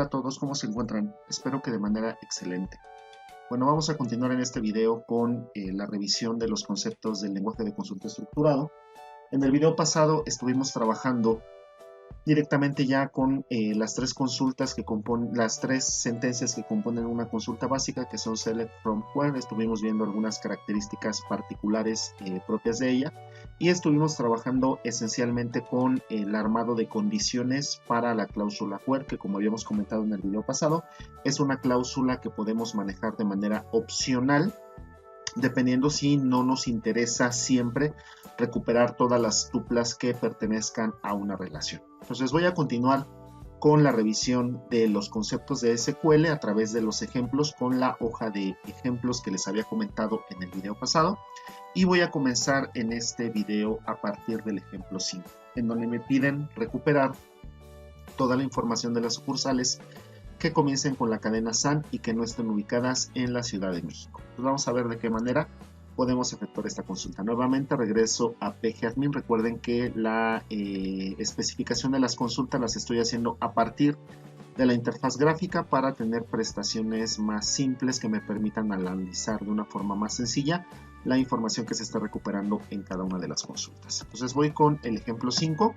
Hola a todos, ¿cómo se encuentran? Espero que de manera excelente. Bueno, vamos a continuar en este video con la revisión de los conceptos del lenguaje de consulta estructurado. En el video pasado estuvimos trabajando directamente ya con las tres consultas que componen, las tres sentencias que componen una consulta básica, que son select, from, where. Estuvimos viendo algunas características particulares propias de ella y estuvimos trabajando esencialmente con el armado de condiciones para la cláusula where, que como habíamos comentado en el video pasado, es una cláusula que podemos manejar de manera opcional, dependiendo si no nos interesa siempre recuperar todas las tuplas que pertenezcan a una relación. Entonces voy a continuar con la revisión de los conceptos de SQL a través de los ejemplos con la hoja de ejemplos que les había comentado en el video pasado, y voy a comenzar en este video a partir del ejemplo 5, en donde me piden recuperar toda la información de las sucursales que comiencen con la cadena SAN y que no estén ubicadas en la Ciudad de México. Pues vamos a ver de qué manera podemos efectuar esta consulta. Nuevamente regreso a pgadmin. Recuerden que la especificación de las consultas las estoy haciendo a partir de la interfaz gráfica para tener prestaciones más simples que me permitan analizar de una forma más sencilla la información que se está recuperando en cada una de las consultas. Entonces voy con el ejemplo 5.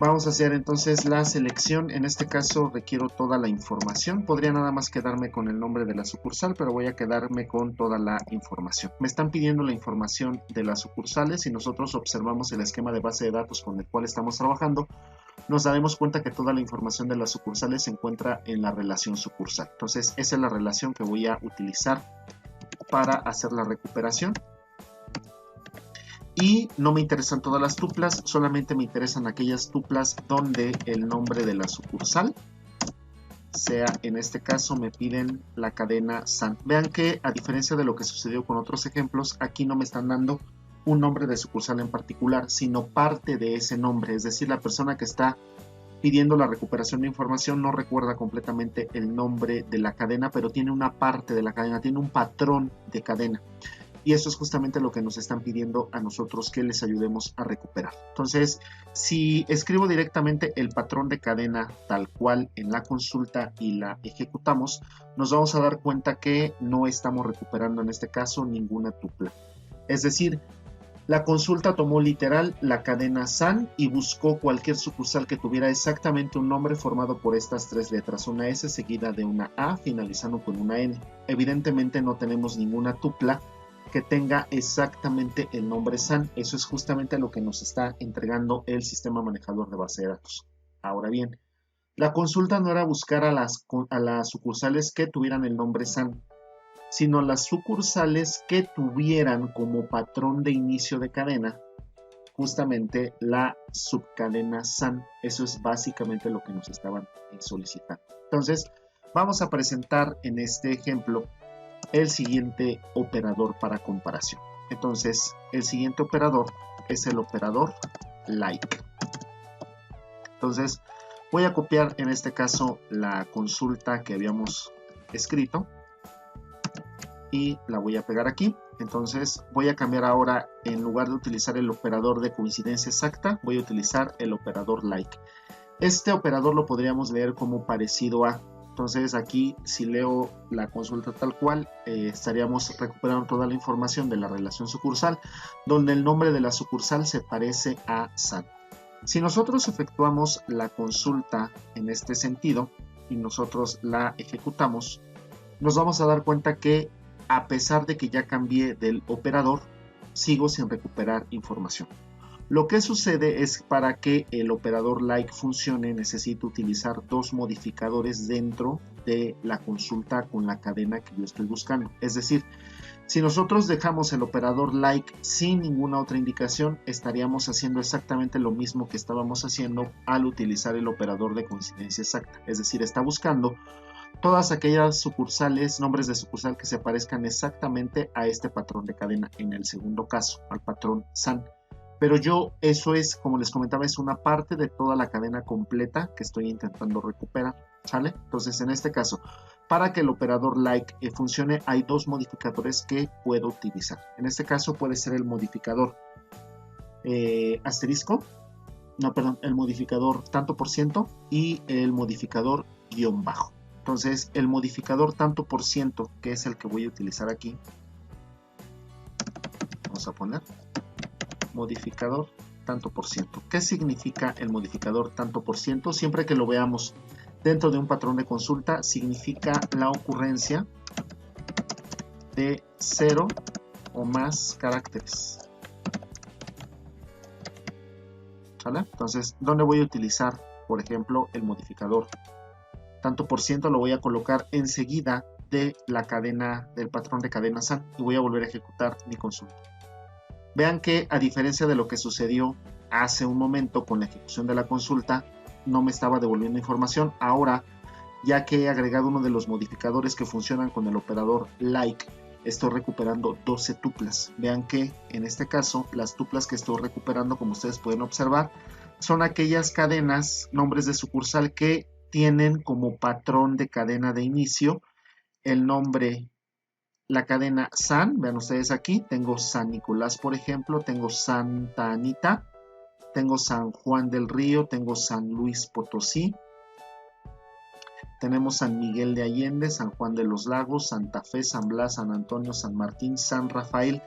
Vamos a hacer entonces la selección. En este caso requiero toda la información. Podría nada más quedarme con el nombre de la sucursal, pero voy a quedarme con toda la información. Me están pidiendo la información de las sucursales. Si nosotros observamos el esquema de base de datos con el cual estamos trabajando, nos daremos cuenta que toda la información de las sucursales se encuentra en la relación sucursal. Entonces esa es la relación que voy a utilizar para hacer la recuperación. Y no me interesan todas las tuplas, solamente me interesan aquellas tuplas donde el nombre de la sucursal sea, en este caso me piden la cadena SAN. Vean que a diferencia de lo que sucedió con otros ejemplos, aquí no me están dando un nombre de sucursal en particular, sino parte de ese nombre. Es decir, la persona que está pidiendo la recuperación de información no recuerda completamente el nombre de la cadena, pero tiene una parte de la cadena, tiene un patrón de cadena. Y eso es justamente lo que nos están pidiendo a nosotros que les ayudemos a recuperar. Entonces, si escribo directamente el patrón de cadena tal cual en la consulta y la ejecutamos, nos vamos a dar cuenta que no estamos recuperando en este caso ninguna tupla. Es decir, la consulta tomó literal la cadena SAN y buscó cualquier sucursal que tuviera exactamente un nombre formado por estas tres letras, una S seguida de una A finalizando con una N. Evidentemente no tenemos ninguna tupla que tenga exactamente el nombre SAN. Eso es justamente lo que nos está entregando el sistema manejador de base de datos. Ahora bien, la consulta no era buscar a las sucursales que tuvieran el nombre SAN, sino las sucursales que tuvieran como patrón de inicio de cadena justamente la subcadena SAN. Eso es básicamente lo que nos estaban solicitando. Entonces, vamos a presentar en este ejemplo el siguiente operador para comparación. Entonces, el siguiente operador es el operador like. Entonces, voy a copiar en este caso la consulta que habíamos escrito y la voy a pegar aquí. Entonces, voy a cambiar ahora, en lugar de utilizar el operador de coincidencia exacta, voy a utilizar el operador like. Este operador lo podríamos leer como parecido a. Entonces aquí, si leo la consulta tal cual, estaríamos recuperando toda la información de la relación sucursal, donde el nombre de la sucursal se parece a SAN. Si nosotros efectuamos la consulta en este sentido y nosotros la ejecutamos, nos vamos a dar cuenta que a pesar de que ya cambié del operador, sigo sin recuperar información. Lo que sucede es, para que el operador like funcione, necesito utilizar dos modificadores dentro de la consulta con la cadena que yo estoy buscando. Es decir, si nosotros dejamos el operador like sin ninguna otra indicación, estaríamos haciendo exactamente lo mismo que estábamos haciendo al utilizar el operador de coincidencia exacta. Es decir, está buscando todas aquellas sucursales, nombres de sucursal que se parezcan exactamente a este patrón de cadena, en el segundo caso, al patrón SAN. Pero eso es, como les comentaba, es una parte de toda la cadena completa que estoy intentando recuperar, ¿sale? Entonces, en este caso, para que el operador like funcione, hay dos modificadores que puedo utilizar. En este caso puede ser el modificador asterisco, no, perdón, el modificador tanto por ciento y el modificador guión bajo. Entonces el modificador tanto por ciento, que es el que voy a utilizar aquí, vamos a poner modificador tanto por ciento. ¿Qué significa el modificador tanto por ciento? Siempre que lo veamos dentro de un patrón de consulta, significa la ocurrencia de 0 o más caracteres. ¿Sale? Entonces, ¿dónde voy a utilizar, por ejemplo, el modificador tanto por ciento? Lo voy a colocar enseguida de la cadena, del patrón de cadena SAN, y voy a volver a ejecutar mi consulta. Vean que, a diferencia de lo que sucedió hace un momento con la ejecución de la consulta, no me estaba devolviendo información. Ahora, ya que he agregado uno de los modificadores que funcionan con el operador like, estoy recuperando 12 tuplas. Vean que en este caso las tuplas que estoy recuperando, como ustedes pueden observar, son aquellas cadenas, nombres de sucursal, que tienen como patrón de cadena de inicio el nombre, la cadena San. Vean ustedes aquí, tengo San Nicolás, por ejemplo, tengo Santa Anita, tengo San Juan del Río, tengo San Luis Potosí, tenemos San Miguel de Allende, San Juan de los Lagos, Santa Fe, San Blas, San Antonio, San Martín, San Rafael.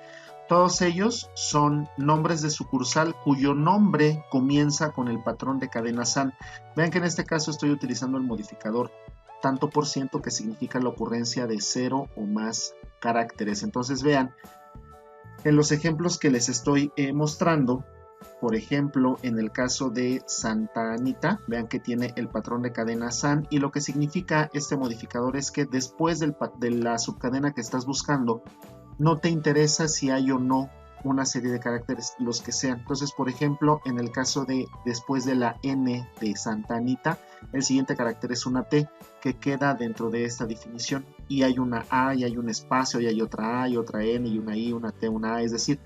Todos ellos son nombres de sucursal cuyo nombre comienza con el patrón de cadena SAN. Vean que en este caso estoy utilizando el modificador tanto por ciento, que significa la ocurrencia de 0 o más caracteres. Entonces vean, en los ejemplos que les estoy mostrando, por ejemplo, en el caso de Santa Anita, vean que tiene el patrón de cadena SAN, y lo que significa este modificador es que después de la subcadena que estás buscando, no te interesa si hay o no una serie de caracteres, los que sean. Entonces, por ejemplo, en el caso de después de la N de Santa Anita, el siguiente carácter es una T, que queda dentro de esta definición, y hay una A, y hay un espacio, y hay otra A, y otra N, y una I, una T, una A, es decir,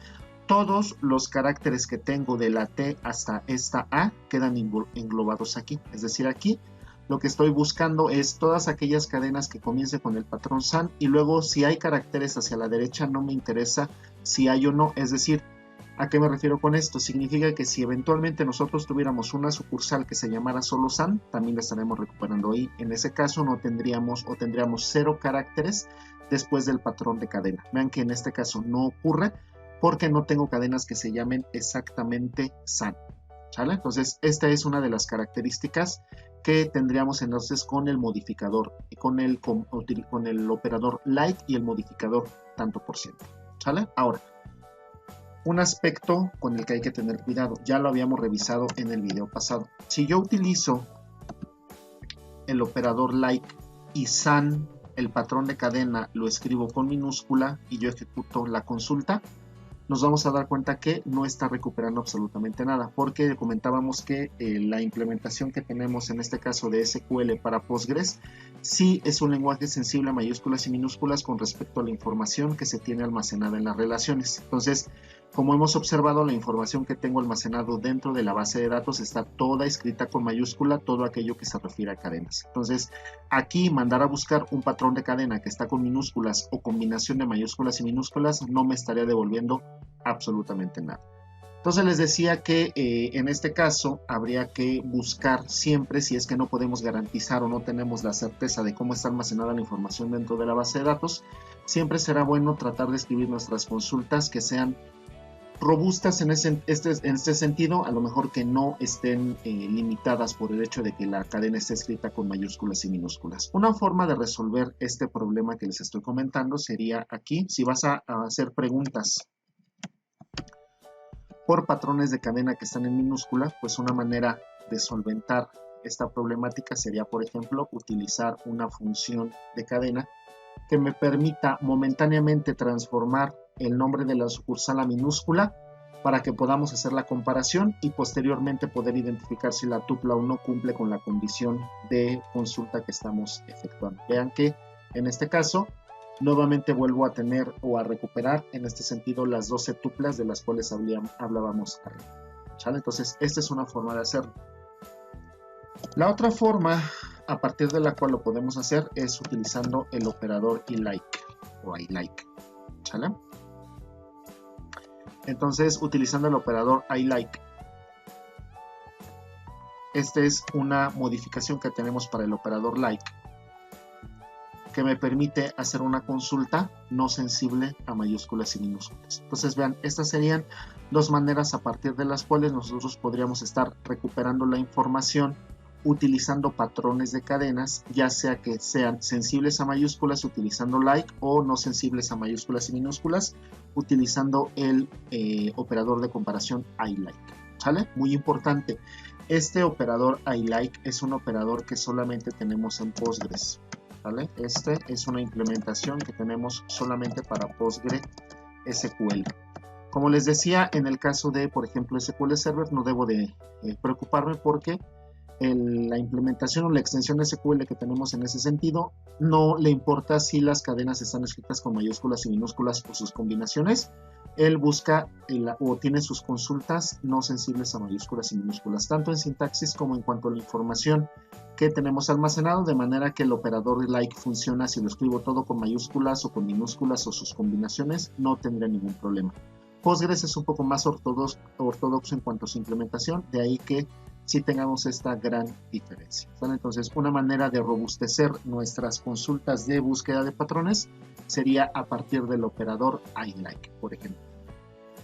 todos los caracteres que tengo de la T hasta esta A quedan englobados aquí. Es decir, aquí lo que estoy buscando es todas aquellas cadenas que comiencen con el patrón SAN, y luego si hay caracteres hacia la derecha no me interesa si hay o no. Es decir, ¿a qué me refiero con esto? Significa que si eventualmente nosotros tuviéramos una sucursal que se llamara solo SAN, también la estaremos recuperando ahí. En ese caso no tendríamos, o tendríamos 0 caracteres después del patrón de cadena. Vean que en este caso no ocurre, porque no tengo cadenas que se llamen exactamente SAN. ¿Sale? Entonces, esta es una de las características que tendríamos entonces con el modificador, con el operador like y el modificador tanto por ciento. ¿Sale? Ahora, un aspecto con el que hay que tener cuidado, ya lo habíamos revisado en el video pasado. Si yo utilizo el operador like y SAN, el patrón de cadena, lo escribo con minúscula y yo ejecuto la consulta, nos vamos a dar cuenta que no está recuperando absolutamente nada, porque comentábamos que la implementación que tenemos en este caso de SQL para Postgres sí es un lenguaje sensible a mayúsculas y minúsculas con respecto a la información que se tiene almacenada en las relaciones. Entonces, como hemos observado, la información que tengo almacenado dentro de la base de datos está toda escrita con mayúscula, todo aquello que se refiere a cadenas. Entonces, aquí mandar a buscar un patrón de cadena que está con minúsculas o combinación de mayúsculas y minúsculas no me estaría devolviendo absolutamente nada. Entonces les decía que en este caso habría que buscar siempre, si es que no podemos garantizar o no tenemos la certeza de cómo está almacenada la información dentro de la base de datos, siempre será bueno tratar de escribir nuestras consultas que sean robustas en este sentido, a lo mejor que no estén limitadas por el hecho de que la cadena esté escrita con mayúsculas y minúsculas. Una forma de resolver este problema que les estoy comentando sería aquí, si vas a hacer preguntas por patrones de cadena que están en minúscula, pues una manera de solventar esta problemática sería, por ejemplo, utilizar una función de cadena que me permita momentáneamente transformar el nombre de la sucursal a minúscula para que podamos hacer la comparación y posteriormente poder identificar si la tupla o no cumple con la condición de consulta que estamos efectuando. Vean que en este caso nuevamente vuelvo a tener o a recuperar en este sentido las 12 tuplas de las cuales hablábamos arriba. ¿Sale? Entonces esta es una forma de hacerlo. La otra forma a partir de la cual lo podemos hacer es utilizando el operador ilike o ilike. ¿Sale? Entonces, utilizando el operador ilike, esta es una modificación que tenemos para el operador like, que me permite hacer una consulta no sensible a mayúsculas y minúsculas. Entonces vean, estas serían dos maneras a partir de las cuales nosotros podríamos estar recuperando la información utilizando patrones de cadenas, ya sea que sean sensibles a mayúsculas utilizando like o no sensibles a mayúsculas y minúsculas utilizando el operador de comparación iLike. ¿Sale? Muy importante, este operador iLike es un operador que solamente tenemos en Postgres. ¿Vale? Este es una implementación que tenemos solamente para PostgreSQL. Como les decía, en el caso de, por ejemplo, SQL Server, no debo de preocuparme porque la implementación o la extensión de SQL que tenemos en ese sentido no le importa si las cadenas están escritas con mayúsculas y minúsculas o sus combinaciones. Él busca o tiene sus consultas no sensibles a mayúsculas y minúsculas, tanto en sintaxis como en cuanto a la información que tenemos almacenado, de manera que el operador de like funciona si lo escribo todo con mayúsculas o con minúsculas o sus combinaciones, no tendrá ningún problema. Postgres es un poco más ortodoxo en cuanto a su implementación, de ahí que sí tengamos esta gran diferencia. ¿Vale? Entonces, una manera de robustecer nuestras consultas de búsqueda de patrones sería a partir del operador iLike, por ejemplo.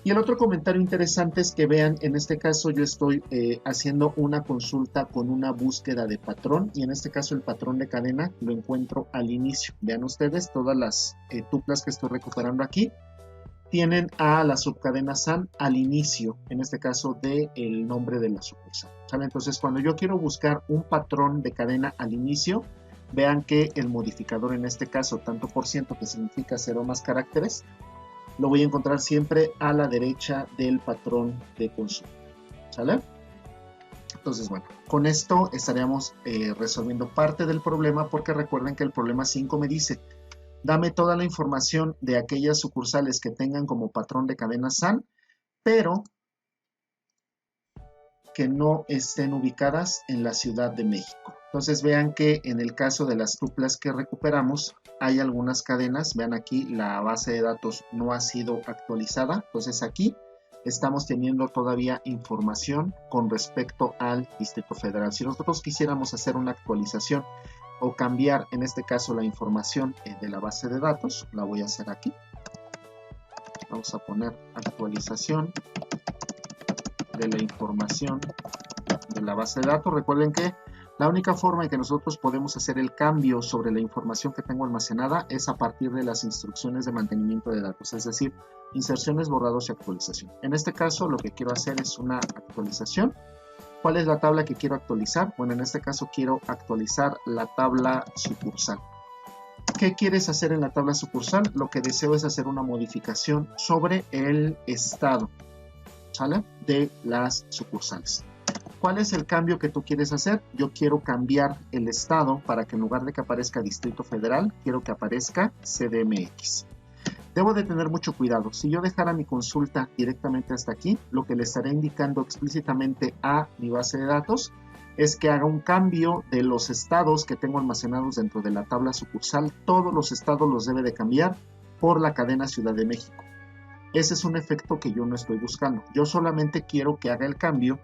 Y el otro comentario interesante es que vean, en este caso yo estoy haciendo una consulta con una búsqueda de patrón, y en este caso el patrón de cadena lo encuentro al inicio. Vean ustedes, todas las tuplas que estoy recuperando aquí tienen a la subcadena SAN al inicio, en este caso del nombre de la sucursal. ¿Sale? Entonces, cuando yo quiero buscar un patrón de cadena al inicio, vean que el modificador en este caso, tanto por ciento, que significa 0 más caracteres, lo voy a encontrar siempre a la derecha del patrón de consulta. ¿Sale? Entonces, bueno, con esto estaríamos resolviendo parte del problema, porque recuerden que el problema 5 me dice: dame toda la información de aquellas sucursales que tengan como patrón de cadena SAN, pero que no estén ubicadas en la Ciudad de México. Entonces vean que en el caso de las tuplas que recuperamos, hay algunas cadenas. Vean aquí, la base de datos no ha sido actualizada. Entonces aquí estamos teniendo todavía información con respecto al Distrito Federal. Si nosotros quisiéramos hacer una actualización o cambiar, en este caso, la información de la base de datos, la voy a hacer aquí. Vamos a poner actualización de la información de la base de datos. Recuerden que la única forma en que nosotros podemos hacer el cambio sobre la información que tengo almacenada es a partir de las instrucciones de mantenimiento de datos, es decir, inserciones, borrados y actualización. En este caso, lo que quiero hacer es una actualización. ¿Cuál es la tabla que quiero actualizar? Bueno, en este caso quiero actualizar la tabla sucursal. ¿Qué quieres hacer en la tabla sucursal? Lo que deseo es hacer una modificación sobre el estado, ¿sale?, de las sucursales. ¿Cuál es el cambio que tú quieres hacer? Yo quiero cambiar el estado para que en lugar de que aparezca Distrito Federal, quiero que aparezca CDMX. Debo de tener mucho cuidado. Si yo dejara mi consulta directamente hasta aquí, lo que le estaré indicando explícitamente a mi base de datos es que haga un cambio de los estados que tengo almacenados dentro de la tabla sucursal. Todos los estados los debe de cambiar por la cadena Ciudad de México. Ese es un efecto que yo no estoy buscando. Yo solamente quiero que haga el cambio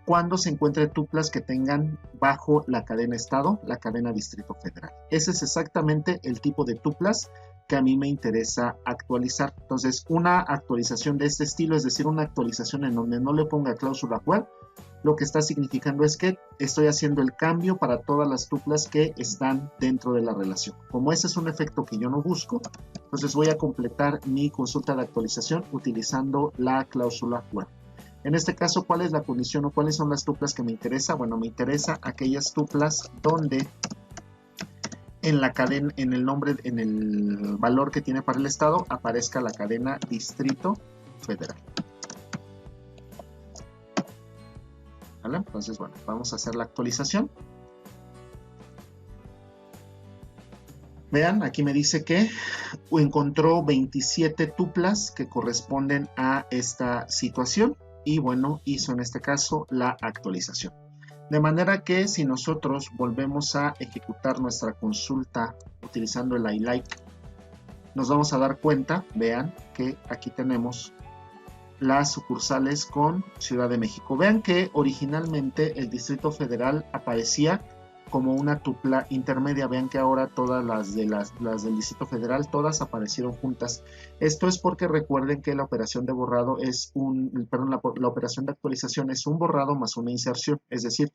cuando se encuentre tuplas que tengan bajo la cadena estado, la cadena Distrito Federal. Ese es exactamente el tipo de tuplas que a mí me interesa actualizar. Entonces, una actualización de este estilo, es decir, una actualización en donde no le ponga cláusula web, lo que está significando es que estoy haciendo el cambio para todas las tuplas que están dentro de la relación. Como ese es un efecto que yo no busco, entonces voy a completar mi consulta de actualización utilizando la cláusula web. En este caso, ¿cuál es la condición o cuáles son las tuplas que me interesa? Bueno, me interesa aquellas tuplas donde en la cadena, en el nombre, en el valor que tiene para el estado, aparezca la cadena Distrito Federal. ¿Vale? Entonces, bueno, vamos a hacer la actualización. Vean, aquí me dice que encontró 27 tuplas que corresponden a esta situación y bueno, hizo en este caso la actualización. De manera que si nosotros volvemos a ejecutar nuestra consulta utilizando el iLike, nos vamos a dar cuenta, vean, que aquí tenemos las sucursales con Ciudad de México. Vean que originalmente el Distrito Federal aparecía como una tupla intermedia. Vean que ahora todas las del Distrito Federal, todas aparecieron juntas. Esto es porque recuerden que la operación de borrado es la operación de actualización es un borrado más una inserción. Es decir,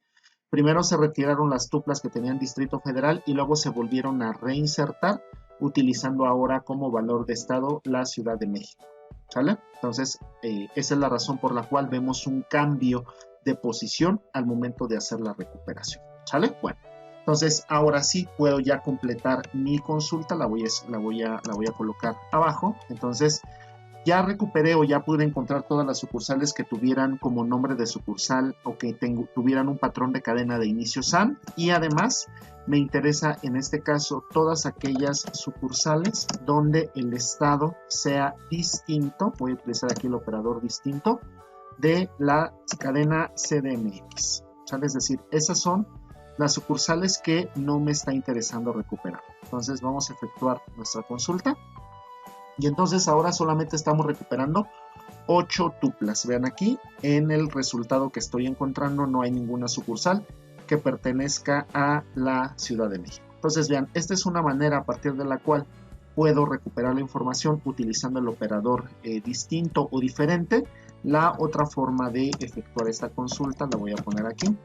primero se retiraron las tuplas que tenían Distrito Federal y luego se volvieron a reinsertar utilizando ahora como valor de estado la Ciudad de México. ¿Sale? Entonces, esa es la razón por la cual vemos un cambio de posición al momento de hacer la recuperación. ¿Sale? Bueno, entonces ahora sí puedo ya completar mi consulta, la voy a colocar abajo. Entonces, ya recuperé o ya pude encontrar todas las sucursales que tuvieran como nombre de sucursal o que tuvieran un patrón de cadena de inicio SAN, y además me interesa en este caso todas aquellas sucursales donde el estado sea distinto. Voy a utilizar aquí el operador distinto de la cadena CDMX. ¿Sale? Es decir, esas son las sucursales que no me está interesando recuperar. Entonces vamos a efectuar nuestra consulta. Y entonces ahora solamente estamos recuperando 8 tuplas. Vean aquí, en el resultado que estoy encontrando no hay ninguna sucursal que pertenezca a la Ciudad de México. Entonces vean, esta es una manera a partir de la cual puedo recuperar la información utilizando el operador distinto o diferente. La otra forma de efectuar esta consulta, la voy a poner aquí,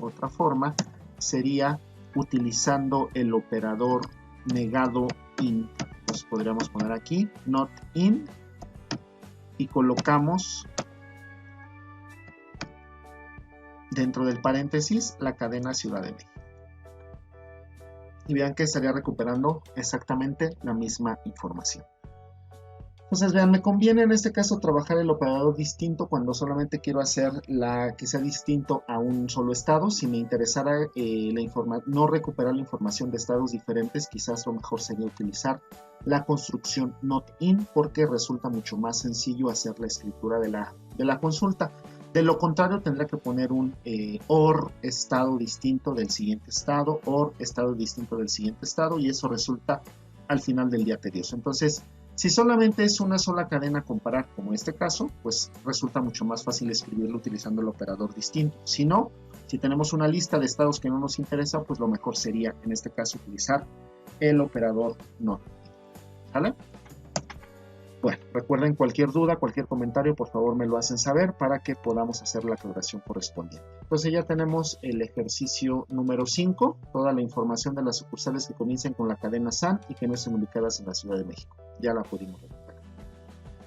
otra forma sería utilizando el operador negado in. Entonces podríamos poner aquí not in y colocamos dentro del paréntesis la cadena Ciudad de México. Y vean que estaría recuperando exactamente la misma información. Entonces vean, me conviene en este caso trabajar el operador distinto cuando solamente quiero hacer que sea distinto a un solo estado. Si me interesara no recuperar la información de estados diferentes, quizás lo mejor sería utilizar la construcción not in, porque resulta mucho más sencillo hacer la escritura de la consulta. De lo contrario, tendrá que poner un OR estado distinto del siguiente estado, OR estado distinto del siguiente estado, y eso resulta al final del día tedioso. Entonces, si solamente es una sola cadena a comparar, como este caso, pues resulta mucho más fácil escribirlo utilizando el operador distinto. Si no, si tenemos una lista de estados que no nos interesa, pues lo mejor sería en este caso utilizar el operador not. ¿Sale? Bueno, recuerden, cualquier duda, cualquier comentario, por favor me lo hacen saber para que podamos hacer la aclaración correspondiente. Entonces ya tenemos el ejercicio número 5, toda la información de las sucursales que comiencen con la cadena SAN y que no estén ubicadas en la Ciudad de México. Ya la pudimos recuperar.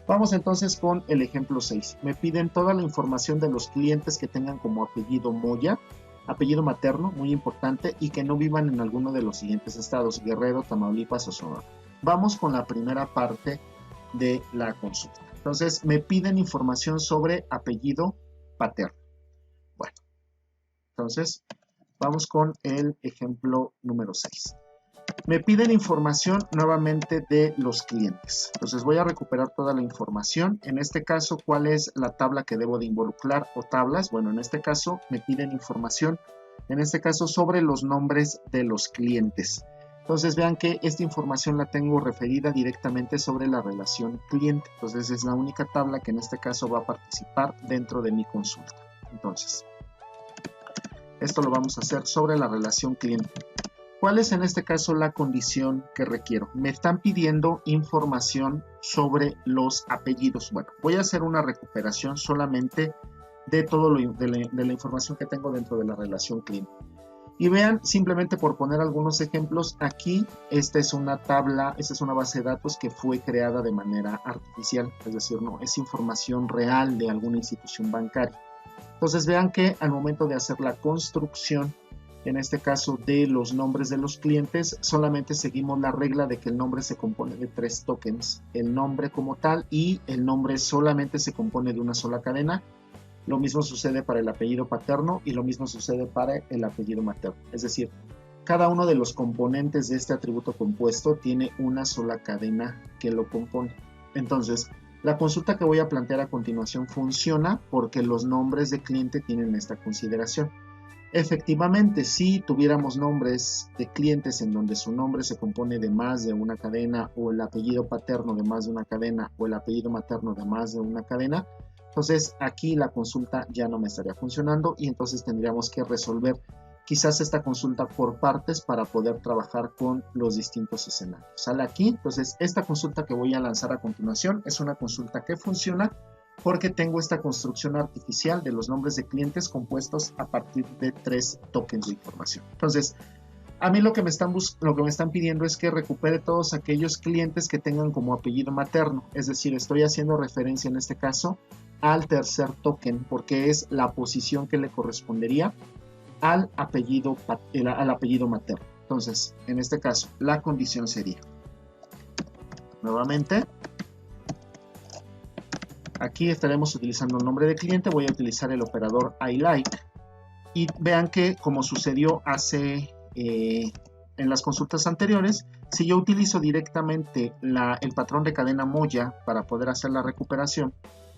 Vamos entonces con el ejemplo 6. Me piden toda la información de los clientes que tengan como apellido Moya, apellido materno, muy importante, y que no vivan en alguno de los siguientes estados: Guerrero, Tamaulipas o Sonora. Vamos con la primera parte de la consulta. Entonces me piden información sobre apellido paterno. Bueno, entonces vamos con el ejemplo número 6. Me piden información nuevamente de los clientes. Entonces voy a recuperar toda la información. En este caso, ¿cuál es la tabla que debo de involucrar o tablas? Bueno, en este caso me piden información, en este caso sobre los nombres de los clientes. Entonces vean que esta información la tengo referida directamente sobre la relación cliente. Entonces es la única tabla que en este caso va a participar dentro de mi consulta. Entonces, esto lo vamos a hacer sobre la relación cliente. ¿Cuál es en este caso la condición que requiero? Me están pidiendo información sobre los apellidos. Bueno, voy a hacer una recuperación solamente de todo de la información que tengo dentro de la relación cliente. Y vean, simplemente por poner algunos ejemplos, aquí esta es una tabla, esta es una base de datos que fue creada de manera artificial, es decir, no es información real de alguna institución bancaria. Entonces vean que al momento de hacer la construcción, en este caso de los nombres de los clientes, solamente seguimos la regla de que el nombre se compone de 3 tokens, el nombre como tal, y el nombre solamente se compone de una sola cadena. Lo mismo sucede para el apellido paterno y lo mismo sucede para el apellido materno. Es decir, cada uno de los componentes de este atributo compuesto tiene una sola cadena que lo compone. Entonces, la consulta que voy a plantear a continuación funciona porque los nombres de cliente tienen esta consideración. Efectivamente, si tuviéramos nombres de clientes en donde su nombre se compone de más de una cadena, o el apellido paterno de más de una cadena, o el apellido materno de más de una cadena, Entonces aquí la consulta ya no me estaría funcionando y entonces tendríamos que resolver quizás esta consulta por partes para poder trabajar con los distintos escenarios. Sale aquí, entonces esta consulta que voy a lanzar a continuación es una consulta que funciona porque tengo esta construcción artificial de los nombres de clientes compuestos a partir de 3 tokens de información. Entonces, a mí lo que me están pidiendo es que recupere todos aquellos clientes que tengan como apellido materno, es decir, estoy haciendo referencia en este caso al tercer token porque es la posición que le correspondería al apellido materno. Entonces, en este caso, la condición sería, nuevamente, aquí estaremos utilizando el nombre de cliente, voy a utilizar el operador ILike y vean que como sucedió en las consultas anteriores, si yo utilizo directamente el patrón de cadena Moya para poder hacer la recuperación,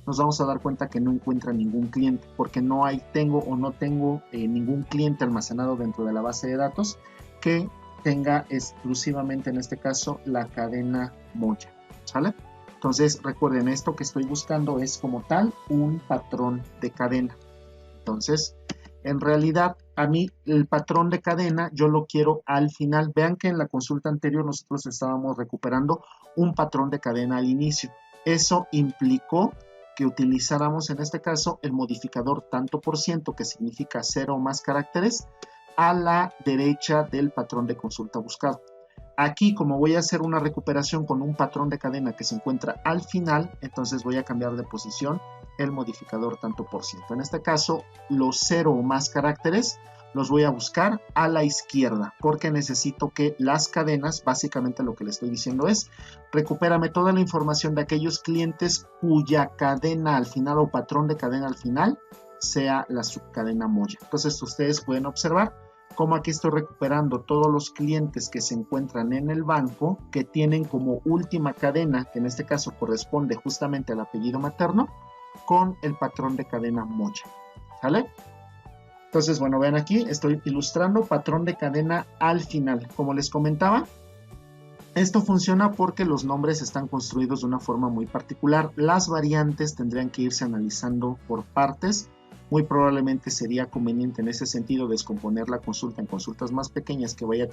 nos vamos a dar cuenta que no encuentra ningún cliente porque no tengo ningún cliente almacenado dentro de la base de datos que tenga exclusivamente en este caso la cadena Moya, ¿sale? Entonces recuerden, esto que estoy buscando es como tal un patrón de cadena. Entonces, en realidad, a mí el patrón de cadena yo lo quiero al final. Vean que en la consulta anterior nosotros estábamos recuperando un patrón de cadena al inicio. Eso implicó que utilizáramos en este caso el modificador tanto por ciento, que significa 0 o más caracteres, a la derecha del patrón de consulta buscado. Aquí, como voy a hacer una recuperación con un patrón de cadena que se encuentra al final, entonces voy a cambiar de posición el modificador tanto por ciento. En este caso, los 0 o más caracteres los voy a buscar a la izquierda porque necesito que las cadenas, básicamente lo que le estoy diciendo es, recupérame toda la información de aquellos clientes cuya cadena al final o patrón de cadena al final sea la subcadena Moya. Entonces ustedes pueden observar como aquí estoy recuperando todos los clientes que se encuentran en el banco que tienen como última cadena, que en este caso corresponde justamente al apellido materno, con el patrón de cadena Moya, ¿sale? Entonces, bueno, vean aquí, estoy ilustrando patrón de cadena al final. Como les comentaba, esto funciona porque los nombres están construidos de una forma muy particular. Las variantes tendrían que irse analizando por partes. Muy probablemente sería conveniente en ese sentido descomponer la consulta en consultas más pequeñas que vaya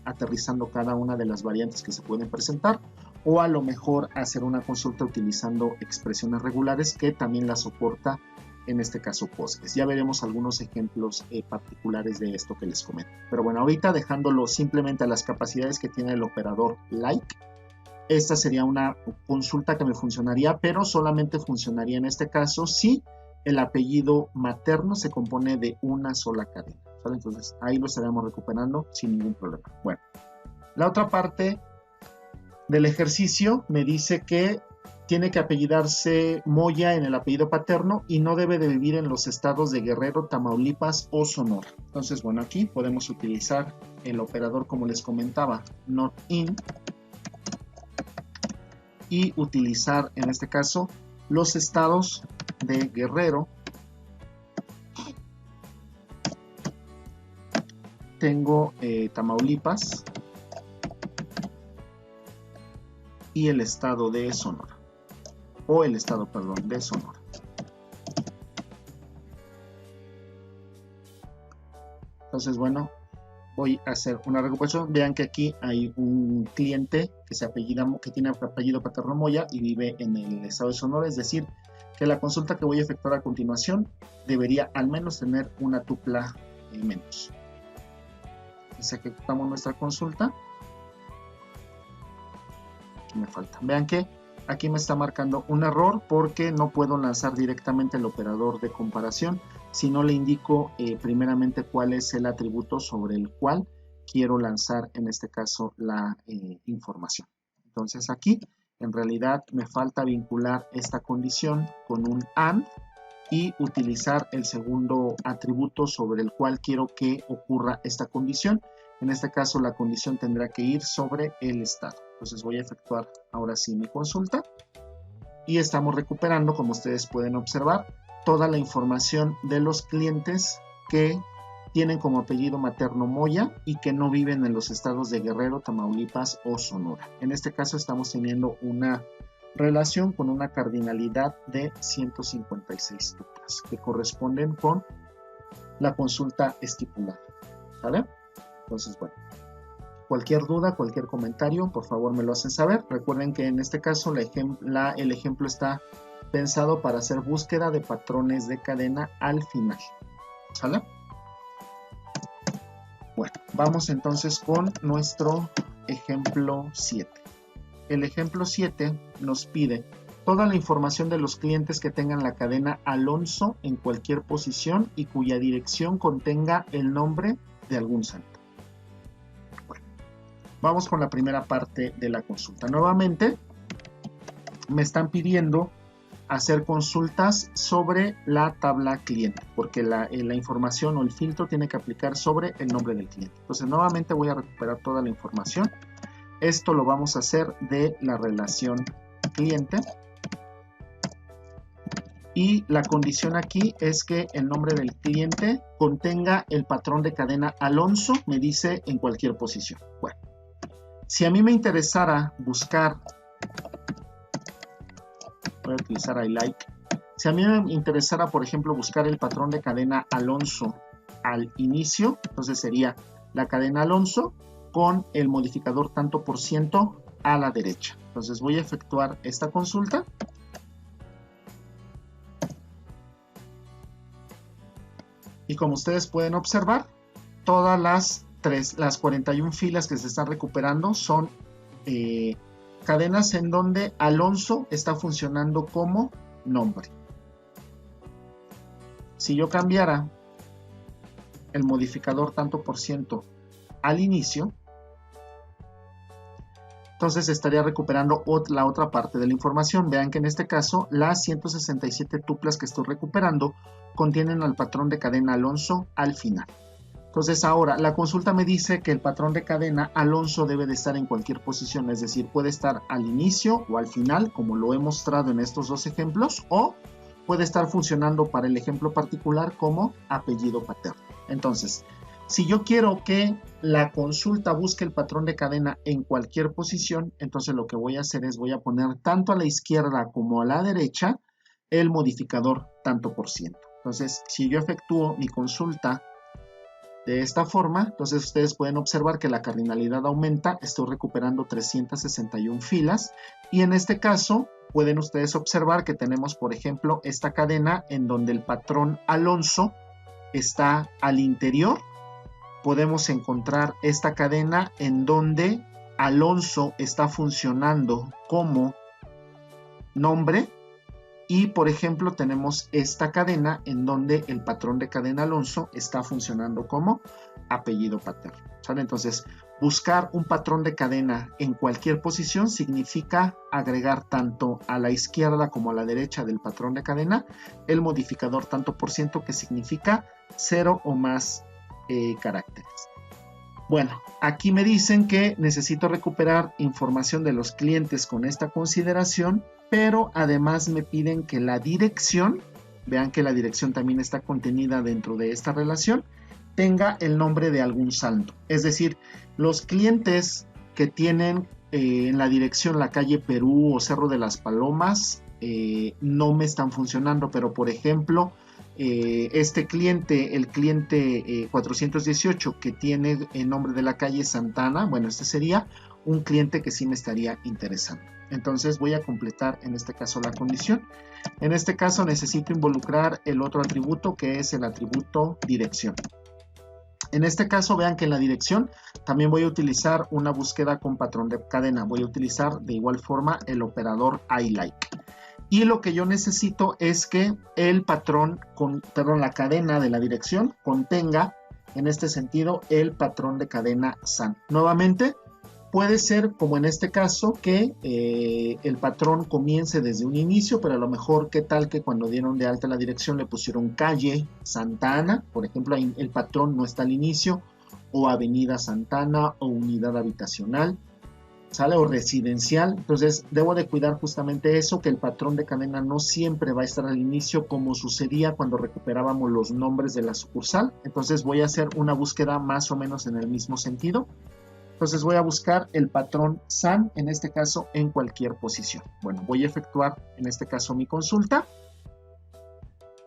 aterrizando cada una de las variantes que se pueden presentar, o a lo mejor hacer una consulta utilizando expresiones regulares que también la soporta, en este caso Postgres. Ya veremos algunos ejemplos particulares de esto que les comento. Pero bueno, ahorita dejándolo simplemente a las capacidades que tiene el operador like, esta sería una consulta que me funcionaría, pero solamente funcionaría en este caso si el apellido materno se compone de una sola cadena, ¿vale? Entonces ahí lo estaríamos recuperando sin ningún problema. Bueno, la otra parte del ejercicio me dice que tiene que apellidarse Moya en el apellido paterno y no debe de vivir en los estados de Guerrero, Tamaulipas o Sonora. Entonces, bueno, aquí podemos utilizar el operador, como les comentaba, not in, y utilizar en este caso los estados de Guerrero, tengo Tamaulipas y el estado de Sonora, o el estado, perdón, de Sonora. Entonces, bueno, voy a hacer una recuperación. Vean que aquí hay un cliente que tiene apellido paterno Moya y vive en el estado de Sonora, es decir, que la consulta que voy a efectuar a continuación debería al menos tener una tupla menos. Entonces ejecutamos nuestra consulta. Aquí me falta. Vean que aquí me está marcando un error porque no puedo lanzar directamente el operador de comparación si no le indico primeramente cuál es el atributo sobre el cual quiero lanzar en este caso la información. Entonces aquí en realidad me falta vincular esta condición con un AND y utilizar el segundo atributo sobre el cual quiero que ocurra esta condición. En este caso la condición tendrá que ir sobre el estado. Entonces voy a efectuar ahora sí mi consulta y estamos recuperando, como ustedes pueden observar, toda la información de los clientes que tienen como apellido materno Moya y que no viven en los estados de Guerrero, Tamaulipas o Sonora. En este caso estamos teniendo una relación con una cardinalidad de 156 tuplas, que corresponden con la consulta estipulada, ¿vale? Entonces, bueno, cualquier duda, cualquier comentario, por favor me lo hacen saber. Recuerden que en este caso el ejemplo está pensado para hacer búsqueda de patrones de cadena al final, ¿sale? Bueno, vamos entonces con nuestro ejemplo 7. El ejemplo 7 nos pide toda la información de los clientes que tengan la cadena Alonso en cualquier posición y cuya dirección contenga el nombre de algún santo. Bueno, vamos con la primera parte de la consulta. Nuevamente, me están pidiendo hacer consultas sobre la tabla cliente, porque la información o el filtro tiene que aplicar sobre el nombre del cliente. Entonces, nuevamente voy a recuperar toda la información. Esto lo vamos a hacer de la relación cliente. Y la condición aquí es que el nombre del cliente contenga el patrón de cadena Alonso, me dice en cualquier posición. Bueno, si a mí me interesara buscar, voy a utilizar iLike. Si a mí me interesara, por ejemplo, buscar el patrón de cadena Alonso al inicio, entonces sería la cadena Alonso con el modificador tanto por ciento a la derecha. Entonces voy a efectuar esta consulta. Y como ustedes pueden observar, todas las 41 filas que se están recuperando son cadenas en donde Alonso está funcionando como nombre. Si yo cambiara el modificador tanto por ciento al inicio, entonces estaría recuperando la otra parte de la información. Vean que en este caso las 167 tuplas que estoy recuperando contienen al patrón de cadena Alonso al final. Entonces ahora la consulta me dice que el patrón de cadena Alonso debe de estar en cualquier posición, es decir, puede estar al inicio o al final, como lo he mostrado en estos dos ejemplos, o puede estar funcionando para el ejemplo particular como apellido paterno. Entonces, si yo quiero que la consulta busque el patrón de cadena en cualquier posición, entonces lo que voy a hacer es voy a poner tanto a la izquierda como a la derecha el modificador tanto por ciento. Entonces, si yo efectúo mi consulta de esta forma, entonces ustedes pueden observar que la cardinalidad aumenta, estoy recuperando 361 filas y en este caso pueden ustedes observar que tenemos, por ejemplo, esta cadena en donde el patrón Alonso está al interior. Podemos encontrar esta cadena en donde Alonso está funcionando como nombre y por ejemplo tenemos esta cadena en donde el patrón de cadena Alonso está funcionando como apellido paterno, ¿sale? Entonces buscar un patrón de cadena en cualquier posición significa agregar tanto a la izquierda como a la derecha del patrón de cadena el modificador tanto por ciento, que significa 0 o más caracteres. Bueno, aquí me dicen que necesito recuperar información de los clientes con esta consideración, pero además me piden que la dirección, vean que la dirección también está contenida dentro de esta relación, tenga el nombre de algún santo. Es decir, los clientes que tienen en la dirección la calle Perú o Cerro de las Palomas no me están funcionando, pero por ejemplo este cliente, el cliente 418 que tiene el nombre de la calle Santana, bueno, este sería un cliente que sí me estaría interesando. Entonces voy a completar en este caso la condición. En este caso necesito involucrar el otro atributo, que es el atributo dirección. En este caso vean que en la dirección también voy a utilizar una búsqueda con patrón de cadena. Voy a utilizar de igual forma el operador iLike. Y lo que yo necesito es que el patrón, la cadena de la dirección contenga, en este sentido, el patrón de cadena SAN. Nuevamente, puede ser, como en este caso, que el patrón comience desde un inicio, pero a lo mejor, ¿qué tal que cuando dieron de alta la dirección le pusieron calle Santa Ana? Por ejemplo, ahí el patrón no está al inicio, o avenida Santana, o unidad habitacional, ¿sale? O residencial. Entonces debo de cuidar justamente eso, que el patrón de cadena no siempre va a estar al inicio, como sucedía cuando recuperábamos los nombres de la sucursal. Entonces voy a hacer una búsqueda más o menos en el mismo sentido. Entonces voy a buscar el patrón SAN, en este caso en cualquier posición. Bueno, voy a efectuar en este caso mi consulta.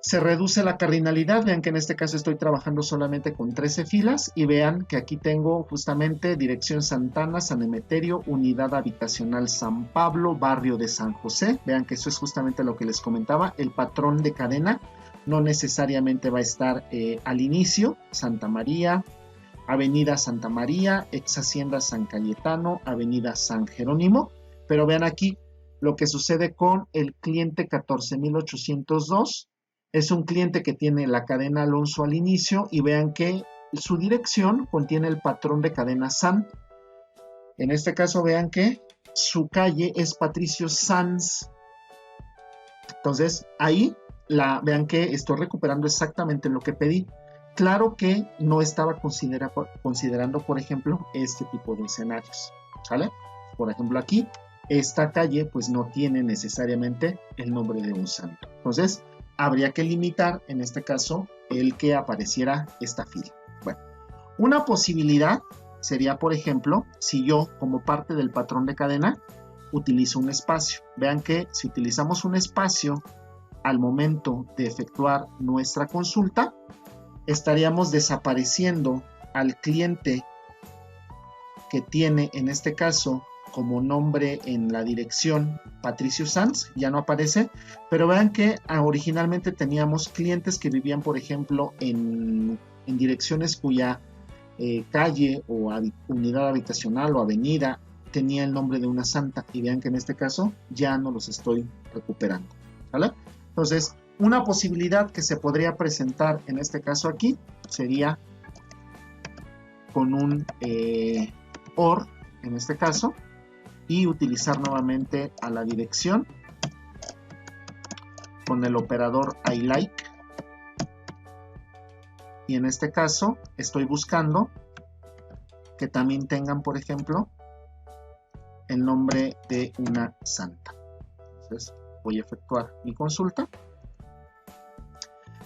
Se reduce la cardinalidad, vean que en este caso estoy trabajando solamente con 13 filas y vean que aquí tengo justamente dirección Santana, San Emeterio, unidad habitacional San Pablo, barrio de San José. Vean que eso es justamente lo que les comentaba, el patrón de cadena no necesariamente va a estar al inicio, Santa María, Avenida Santa María, ex Hacienda San Cayetano, Avenida San Jerónimo, pero vean aquí lo que sucede con el cliente 14802. Es un cliente que tiene la cadena Alonso al inicio y vean que su dirección contiene el patrón de cadena SAN. En este caso vean que su calle es Patricio Sanz. Entonces ahí vean que estoy recuperando exactamente lo que pedí. Claro que no estaba considerando, por ejemplo, este tipo de escenarios, ¿sale? Por ejemplo aquí, esta calle pues no tiene necesariamente el nombre de un santo. Entonces, habría que limitar, en este caso, el que apareciera esta fila. Bueno, una posibilidad sería, por ejemplo, si yo, como parte del patrón de cadena, utilizo un espacio. Vean que si utilizamos un espacio al momento de efectuar nuestra consulta, estaríamos desapareciendo al cliente que tiene, en este caso, como nombre en la dirección Patricio Sanz, ya no aparece, pero vean que originalmente teníamos clientes que vivían, por ejemplo, en direcciones cuya calle o unidad habitacional o avenida tenía el nombre de una santa, y vean que en este caso ya no los estoy recuperando, ¿vale? Entonces, una posibilidad que se podría presentar en este caso aquí sería con un OR, en este caso, y utilizar nuevamente a la dirección con el operador ILIKE, y en este caso estoy buscando que también tengan, por ejemplo, el nombre de una santa. Entonces voy a efectuar mi consulta.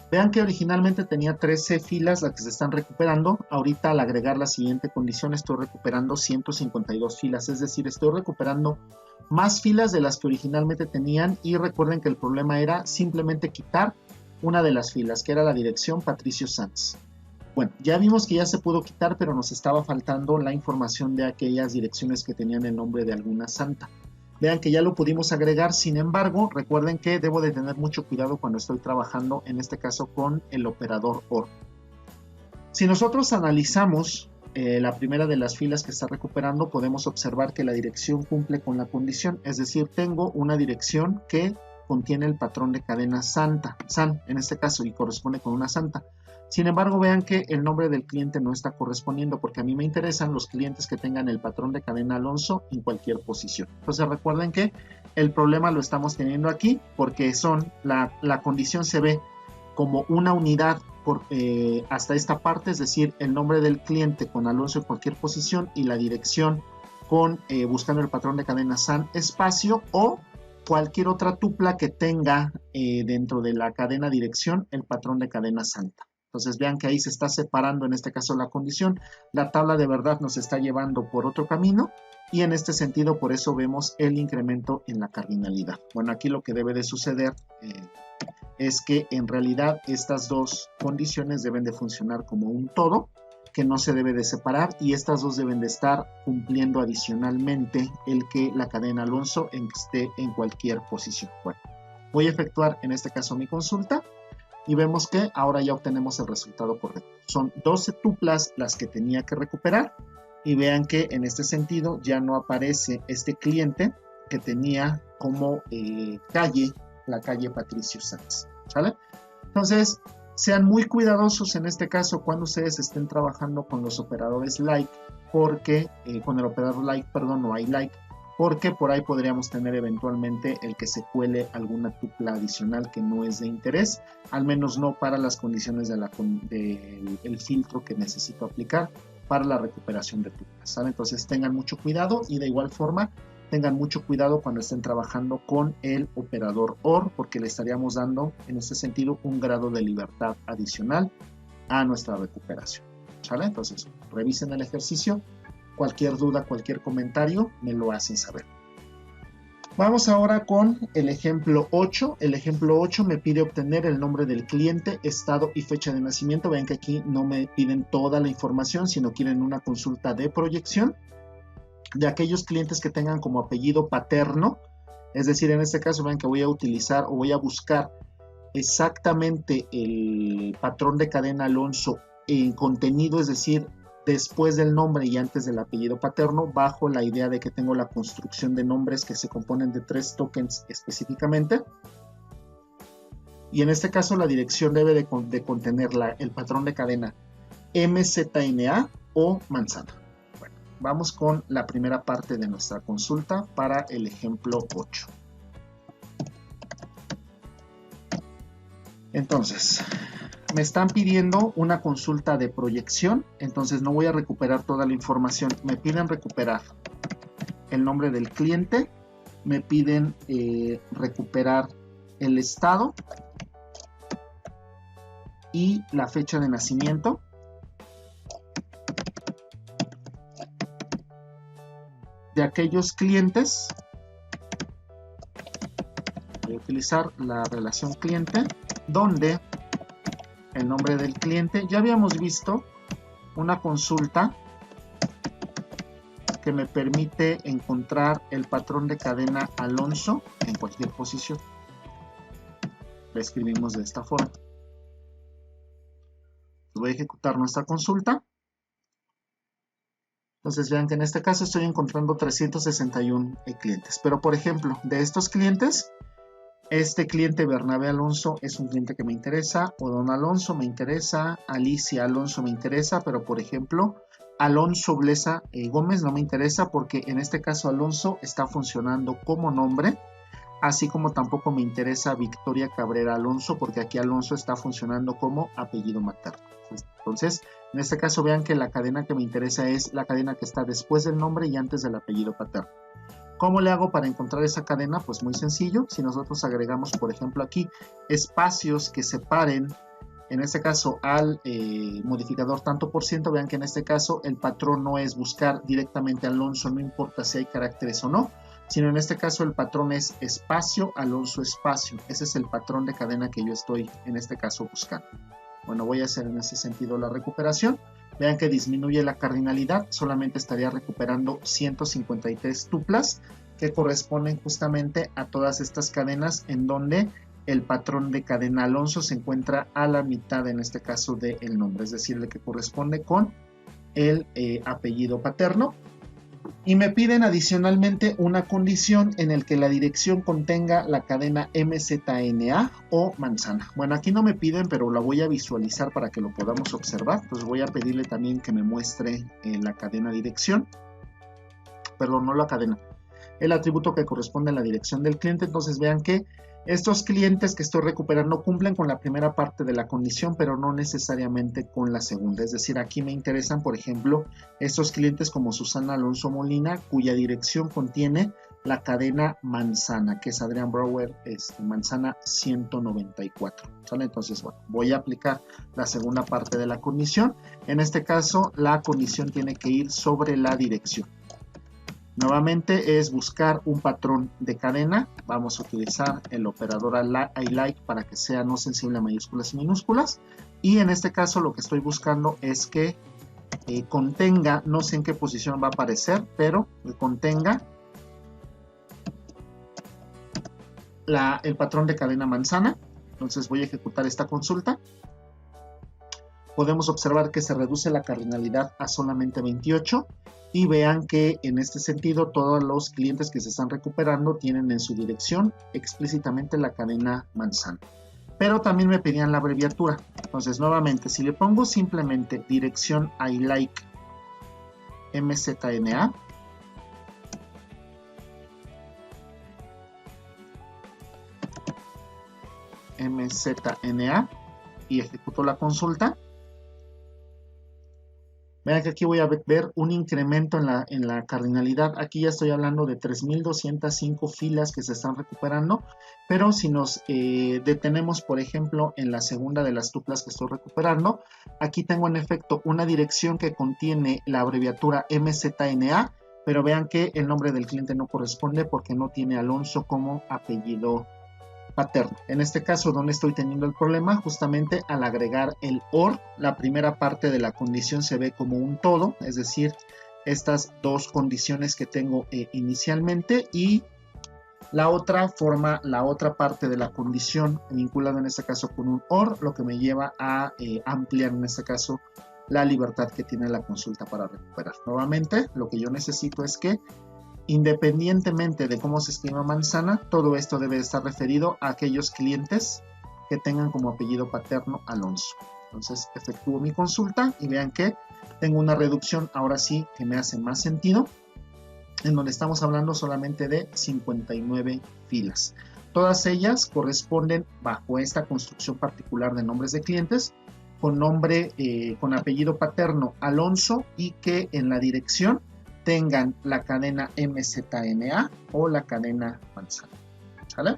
Vean que originalmente tenía 13 filas las que se están recuperando. Ahorita al agregar la siguiente condición estoy recuperando 152 filas, es decir, estoy recuperando más filas de las que originalmente tenían, y recuerden que el problema era simplemente quitar una de las filas, que era la dirección Patricio Sanz. Bueno, ya vimos que ya se pudo quitar, pero nos estaba faltando la información de aquellas direcciones que tenían el nombre de alguna santa. Vean que ya lo pudimos agregar, sin embargo, recuerden que debo de tener mucho cuidado cuando estoy trabajando, en este caso con el operador OR. Si nosotros analizamos la primera de las filas que está recuperando, podemos observar que la dirección cumple con la condición, es decir, tengo una dirección que contiene el patrón de cadena SAN, en este caso, y corresponde con una santa. Sin embargo, vean que el nombre del cliente no está correspondiendo, porque a mí me interesan los clientes que tengan el patrón de cadena Alonso en cualquier posición. Entonces recuerden que el problema lo estamos teniendo aquí, porque la condición se ve como una unidad hasta esta parte, es decir, el nombre del cliente con Alonso en cualquier posición y la dirección con buscando el patrón de cadena SAN espacio, o cualquier otra tupla que tenga dentro de la cadena dirección el patrón de cadena santa. Entonces vean que ahí se está separando en este caso la condición, la tabla de verdad nos está llevando por otro camino, y en este sentido por eso vemos el incremento en la cardinalidad. Bueno, aquí lo que debe de suceder es que en realidad estas dos condiciones deben de funcionar como un todo, que no se debe de separar, y estas dos deben de estar cumpliendo adicionalmente el que la cadena Alonso esté en cualquier posición. Bueno, voy a efectuar en este caso mi consulta, y vemos que ahora ya obtenemos el resultado correcto. Son 12 tuplas las que tenía que recuperar, y vean que en este sentido ya no aparece este cliente que tenía como calle, la calle Patricio Sanz, ¿sale? Entonces, sean muy cuidadosos en este caso cuando ustedes estén trabajando con los operadores LIKE, porque con el operador LIKE, perdón, o ILIKE, porque por ahí podríamos tener eventualmente el que se cuele alguna tupla adicional que no es de interés, al menos no para las condiciones del filtro que necesito aplicar para la recuperación de tuplas, ¿sale? Entonces tengan mucho cuidado, y de igual forma tengan mucho cuidado cuando estén trabajando con el operador OR, porque le estaríamos dando en este sentido un grado de libertad adicional a nuestra recuperación, ¿sale? Entonces revisen el ejercicio Cualquier duda, cualquier comentario, me lo hacen saber. Vamos ahora con el ejemplo 8. El ejemplo 8 me pide obtener el nombre del cliente, estado y fecha de nacimiento. Vean que aquí no me piden toda la información, sino quieren una consulta de proyección de aquellos clientes que tengan como apellido paterno. Es decir, en este caso vean que voy a utilizar o voy a buscar exactamente el patrón de cadena Alonso en contenido, es decir, después del nombre y antes del apellido paterno, bajo la idea de que tengo la construcción de nombres que se componen de 3 tokens específicamente. Y en este caso la dirección debe de contener el patrón de cadena MZNA o manzana. Bueno, vamos con la primera parte de nuestra consulta para el ejemplo 8. Entonces, me están pidiendo una consulta de proyección, entonces no voy a recuperar toda la información. Me piden recuperar el nombre del cliente, me piden recuperar el estado y la fecha de nacimiento. De aquellos clientes, voy a utilizar la relación cliente, donde el nombre del cliente, ya habíamos visto una consulta que me permite encontrar el patrón de cadena Alonso en cualquier posición. La escribimos de esta forma. Voy a ejecutar nuestra consulta. Entonces vean que en este caso estoy encontrando 361 clientes. Pero por ejemplo, de estos clientes, este cliente Bernabé Alonso es un cliente que me interesa, o Don Alonso me interesa, Alicia Alonso me interesa, pero por ejemplo, Alonso Blesa Gómez no me interesa porque en este caso Alonso está funcionando como nombre, así como tampoco me interesa Victoria Cabrera Alonso porque aquí Alonso está funcionando como apellido materno. Entonces, en este caso vean que la cadena que me interesa es la cadena que está después del nombre y antes del apellido paterno. ¿Cómo le hago para encontrar esa cadena? Pues muy sencillo. Si nosotros agregamos, por ejemplo, aquí espacios que separen, en este caso, al modificador tanto por ciento, vean que en este caso el patrón no es buscar directamente Alonso, no importa si hay caracteres o no, sino en este caso el patrón es espacio, Alonso, espacio. Ese es el patrón de cadena que yo estoy, en este caso, buscando. Bueno, voy a hacer en ese sentido la recuperación. Vean que disminuye la cardinalidad, solamente estaría recuperando 153 tuplas que corresponden justamente a todas estas cadenas en donde el patrón de cadena Alonso se encuentra a la mitad, en este caso, del nombre, es decir, el que corresponde con el apellido paterno. Y me piden adicionalmente una condición en el que la dirección contenga la cadena MZNA o manzana. Bueno, aquí no me piden, pero la voy a visualizar para que lo podamos observar. Entonces voy a pedirle también que me muestre la cadena dirección. Perdón, no la cadena. El atributo que corresponde a la dirección del cliente. Entonces vean que estos clientes que estoy recuperando cumplen con la primera parte de la condición, pero no necesariamente con la segunda. Es decir, aquí me interesan, por ejemplo, estos clientes como Susana Alonso Molina, cuya dirección contiene la cadena manzana, que es Adrián Brower, manzana 194. ¿Sale? Entonces, bueno, voy a aplicar la segunda parte de la condición. En este caso, la condición tiene que ir sobre la dirección. Nuevamente es buscar un patrón de cadena. Vamos a utilizar el operador ILIKE para que sea no sensible a mayúsculas y minúsculas. Y en este caso lo que estoy buscando es que contenga, no sé en qué posición va a aparecer, pero contenga el patrón de cadena manzana. Entonces voy a ejecutar esta consulta. Podemos observar que se reduce la cardinalidad a solamente 28 y vean que en este sentido todos los clientes que se están recuperando tienen en su dirección explícitamente la cadena manzana. Pero también me pedían la abreviatura. Entonces nuevamente, si le pongo simplemente dirección ILIKE MZNA, y ejecuto la consulta, Vean que aquí voy a ver un incremento en la cardinalidad. Aquí ya estoy hablando de 3.205 filas que se están recuperando, pero si nos detenemos, por ejemplo, en la segunda de las tuplas que estoy recuperando, aquí tengo en efecto una dirección que contiene la abreviatura MZNA, pero vean que el nombre del cliente no corresponde porque no tiene Alonso como apellido paterno. En este caso, ¿dónde estoy teniendo el problema? Justamente al agregar el OR, la primera parte de la condición se ve como un todo, es decir, estas dos condiciones que tengo inicialmente, y la otra forma la otra parte de la condición vinculada en este caso con un OR, lo que me lleva a ampliar en este caso la libertad que tiene la consulta para recuperar. Nuevamente, lo que yo necesito es que independientemente de cómo se escriba manzana, todo esto debe estar referido a aquellos clientes que tengan como apellido paterno Alonso. Entonces efectúo mi consulta y vean que tengo una reducción ahora sí que me hace más sentido, en donde estamos hablando solamente de 59 filas. Todas ellas corresponden bajo esta construcción particular de nombres de clientes con nombre, con apellido paterno Alonso, y que en la dirección tengan la cadena MZNA o la cadena manzana. ¿Sale?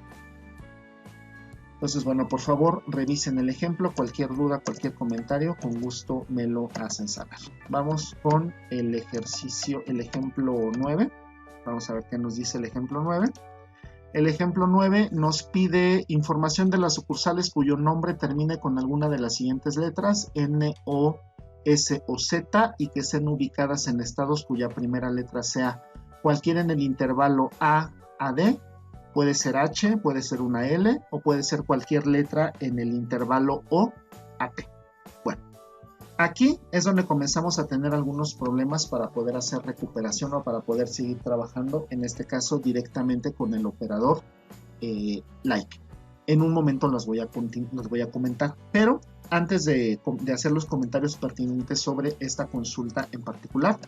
Entonces, bueno, por favor, revisen el ejemplo. Cualquier duda, cualquier comentario, con gusto me lo hacen saber. Vamos con el ejercicio, el ejemplo 9. Vamos a ver qué nos dice el ejemplo 9. El ejemplo 9 nos pide información de las sucursales cuyo nombre termine con alguna de las siguientes letras, N, O, S o Z, y que estén ubicadas en estados cuya primera letra sea cualquiera en el intervalo A a D, puede ser H, puede ser una L o puede ser cualquier letra en el intervalo O a T. Bueno, aquí es donde comenzamos a tener algunos problemas para poder hacer recuperación o para poder seguir trabajando, en este caso directamente con el operador like. En un momento los voy a comentar, pero antes de hacer los comentarios pertinentes sobre esta consulta en particular,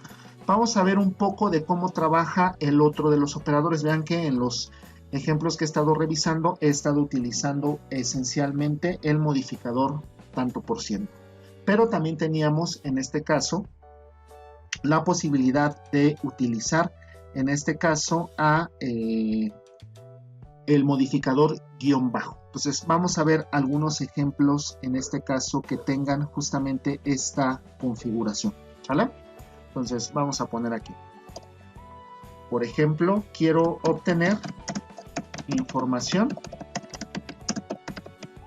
vamos a ver un poco de cómo trabaja el otro de los operadores. Vean que en los ejemplos que he estado revisando, he estado utilizando esencialmente el modificador tanto por ciento. Pero también teníamos en este caso la posibilidad de utilizar en este caso el modificador guión bajo. Entonces vamos a ver algunos ejemplos en este caso que tengan justamente esta configuración. ¿Sale? Entonces vamos a poner aquí. Por ejemplo, quiero obtener información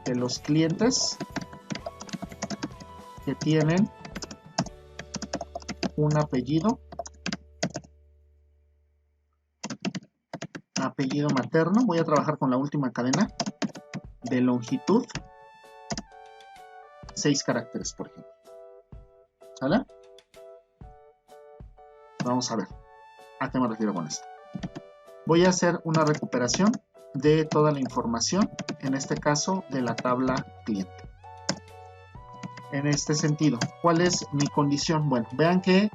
de los clientes que tienen un apellido materno. Voy a trabajar con la última cadena de longitud 6 caracteres, por ejemplo. ¿Sale? Vamos a ver a qué me refiero con esto. Voy a hacer una recuperación de toda la información, en este caso de la tabla cliente. En este sentido, ¿cuál es mi condición? Bueno, vean que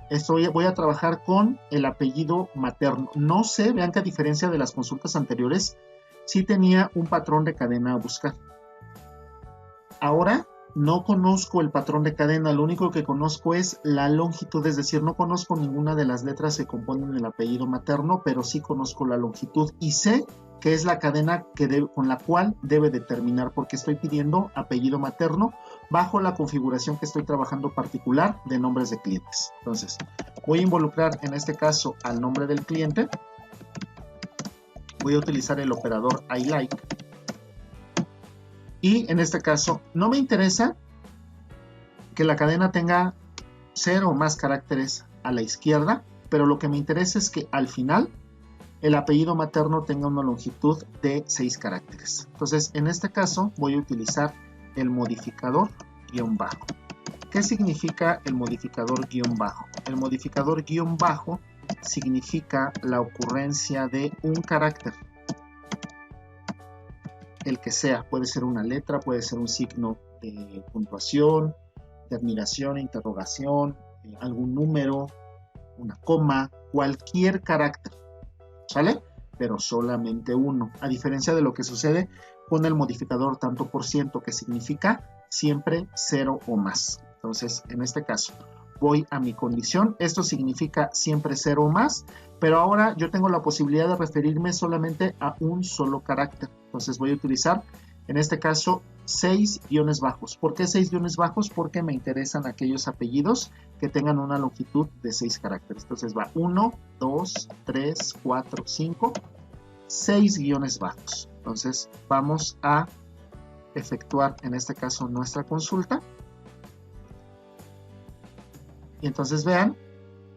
voy a trabajar con el apellido materno. No sé, vean que a diferencia de las consultas anteriores, sí tenía un patrón de cadena a buscar. Ahora no conozco el patrón de cadena, lo único que conozco es la longitud, es decir, no conozco ninguna de las letras que componen el apellido materno, pero sí conozco la longitud y sé que es la cadena con la cual debe determinar, porque estoy pidiendo apellido materno bajo la configuración que estoy trabajando particular de nombres de clientes. Entonces, voy a involucrar en este caso al nombre del cliente. Voy a utilizar el operador iLike. Y en este caso, no me interesa que la cadena tenga 0 o más caracteres a la izquierda, pero lo que me interesa es que al final el apellido materno tenga una longitud de 6 caracteres. Entonces, en este caso, voy a utilizar el modificador guión bajo. ¿Qué significa el modificador guión bajo? El modificador guión bajo significa la ocurrencia de un carácter. El que sea, puede ser una letra, puede ser un signo de puntuación, de admiración, interrogación, algún número, una coma, cualquier carácter. ¿Sale? Pero solamente uno, a diferencia de lo que sucede con el modificador tanto por ciento, que significa siempre 0 o más. Entonces, en este caso, voy a mi condición. Esto significa siempre 0 o más, pero ahora yo tengo la posibilidad de referirme solamente a un solo carácter. Entonces voy a utilizar, en este caso, 6 guiones bajos. ¿Por qué 6 guiones bajos? Porque me interesan aquellos apellidos que tengan una longitud de 6 caracteres. Entonces va 1, 2, 3, 4, 5, 6 guiones bajos. Entonces vamos a efectuar en este caso nuestra consulta. Y entonces vean,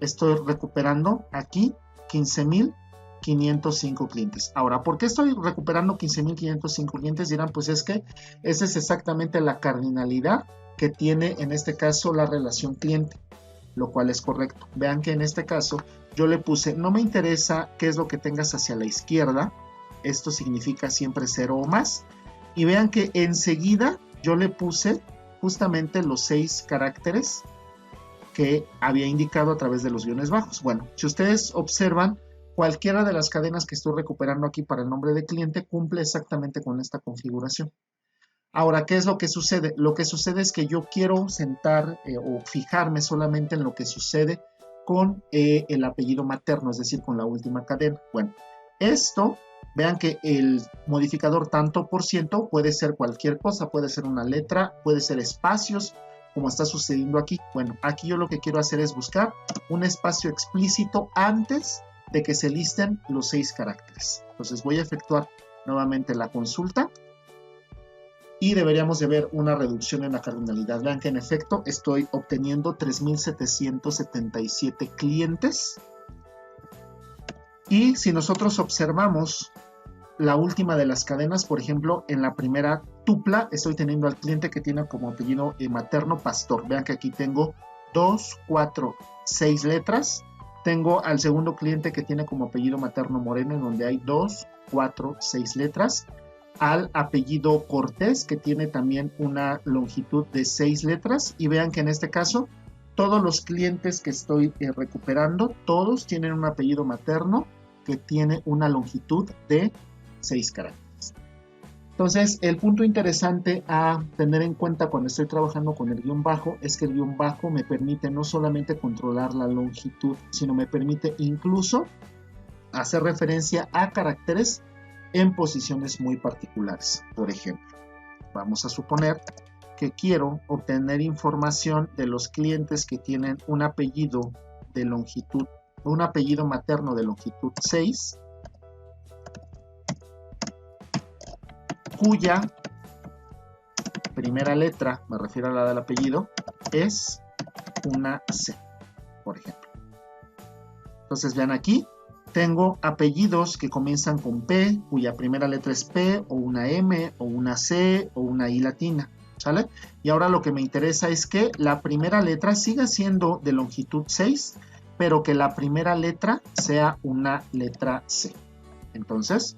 estoy recuperando aquí 15,505 clientes. Ahora, ¿por qué estoy recuperando 15,505 clientes? Dirán, pues es que esa es exactamente la cardinalidad que tiene en este caso la relación cliente, lo cual es correcto. Vean que en este caso yo le puse, no me interesa qué es lo que tengas hacia la izquierda, esto significa siempre 0 o más, y vean que enseguida yo le puse justamente los 6 caracteres que había indicado a través de los guiones bajos. Bueno, si ustedes observan, cualquiera de las cadenas que estoy recuperando aquí para el nombre de cliente cumple exactamente con esta configuración. Ahora, ¿qué es lo que sucede? Lo que sucede es que yo quiero sentar o fijarme solamente en lo que sucede con el apellido materno, es decir, con la última cadena. Bueno, esto, vean que el modificador tanto por ciento puede ser cualquier cosa, puede ser una letra, puede ser espacios, como está sucediendo aquí. Bueno, aquí yo lo que quiero hacer es buscar un espacio explícito antes de que se listen los 6 caracteres. Entonces voy a efectuar nuevamente la consulta y deberíamos de ver una reducción en la cardinalidad. Vean que en efecto estoy obteniendo 3,777 clientes. Y si nosotros observamos la última de las cadenas, por ejemplo, en la primera tupla estoy teniendo al cliente que tiene como apellido materno Pastor. Vean que aquí tengo 2, 4, 6 letras. Tengo al segundo cliente que tiene como apellido materno Moreno, en donde hay 2, 4, 6 letras. Al apellido Cortés, que tiene también una longitud de 6 letras. Y vean que en este caso, todos los clientes que estoy recuperando, todos tienen un apellido materno que tiene una longitud de 6 caracteres. Entonces, el punto interesante a tener en cuenta cuando estoy trabajando con el guión bajo es que el guión bajo me permite no solamente controlar la longitud, sino me permite incluso hacer referencia a caracteres en posiciones muy particulares. Por ejemplo, vamos a suponer que quiero obtener información de los clientes que tienen un apellido de longitud, un apellido materno de longitud 6, cuya primera letra, me refiero a la del apellido, es una C, por ejemplo. Entonces vean aquí, tengo apellidos que comienzan con P, cuya primera letra es P, o una M, o una C, o una I latina, ¿sale? Y ahora lo que me interesa es que la primera letra siga siendo de longitud 6, pero que la primera letra sea una letra C. Entonces,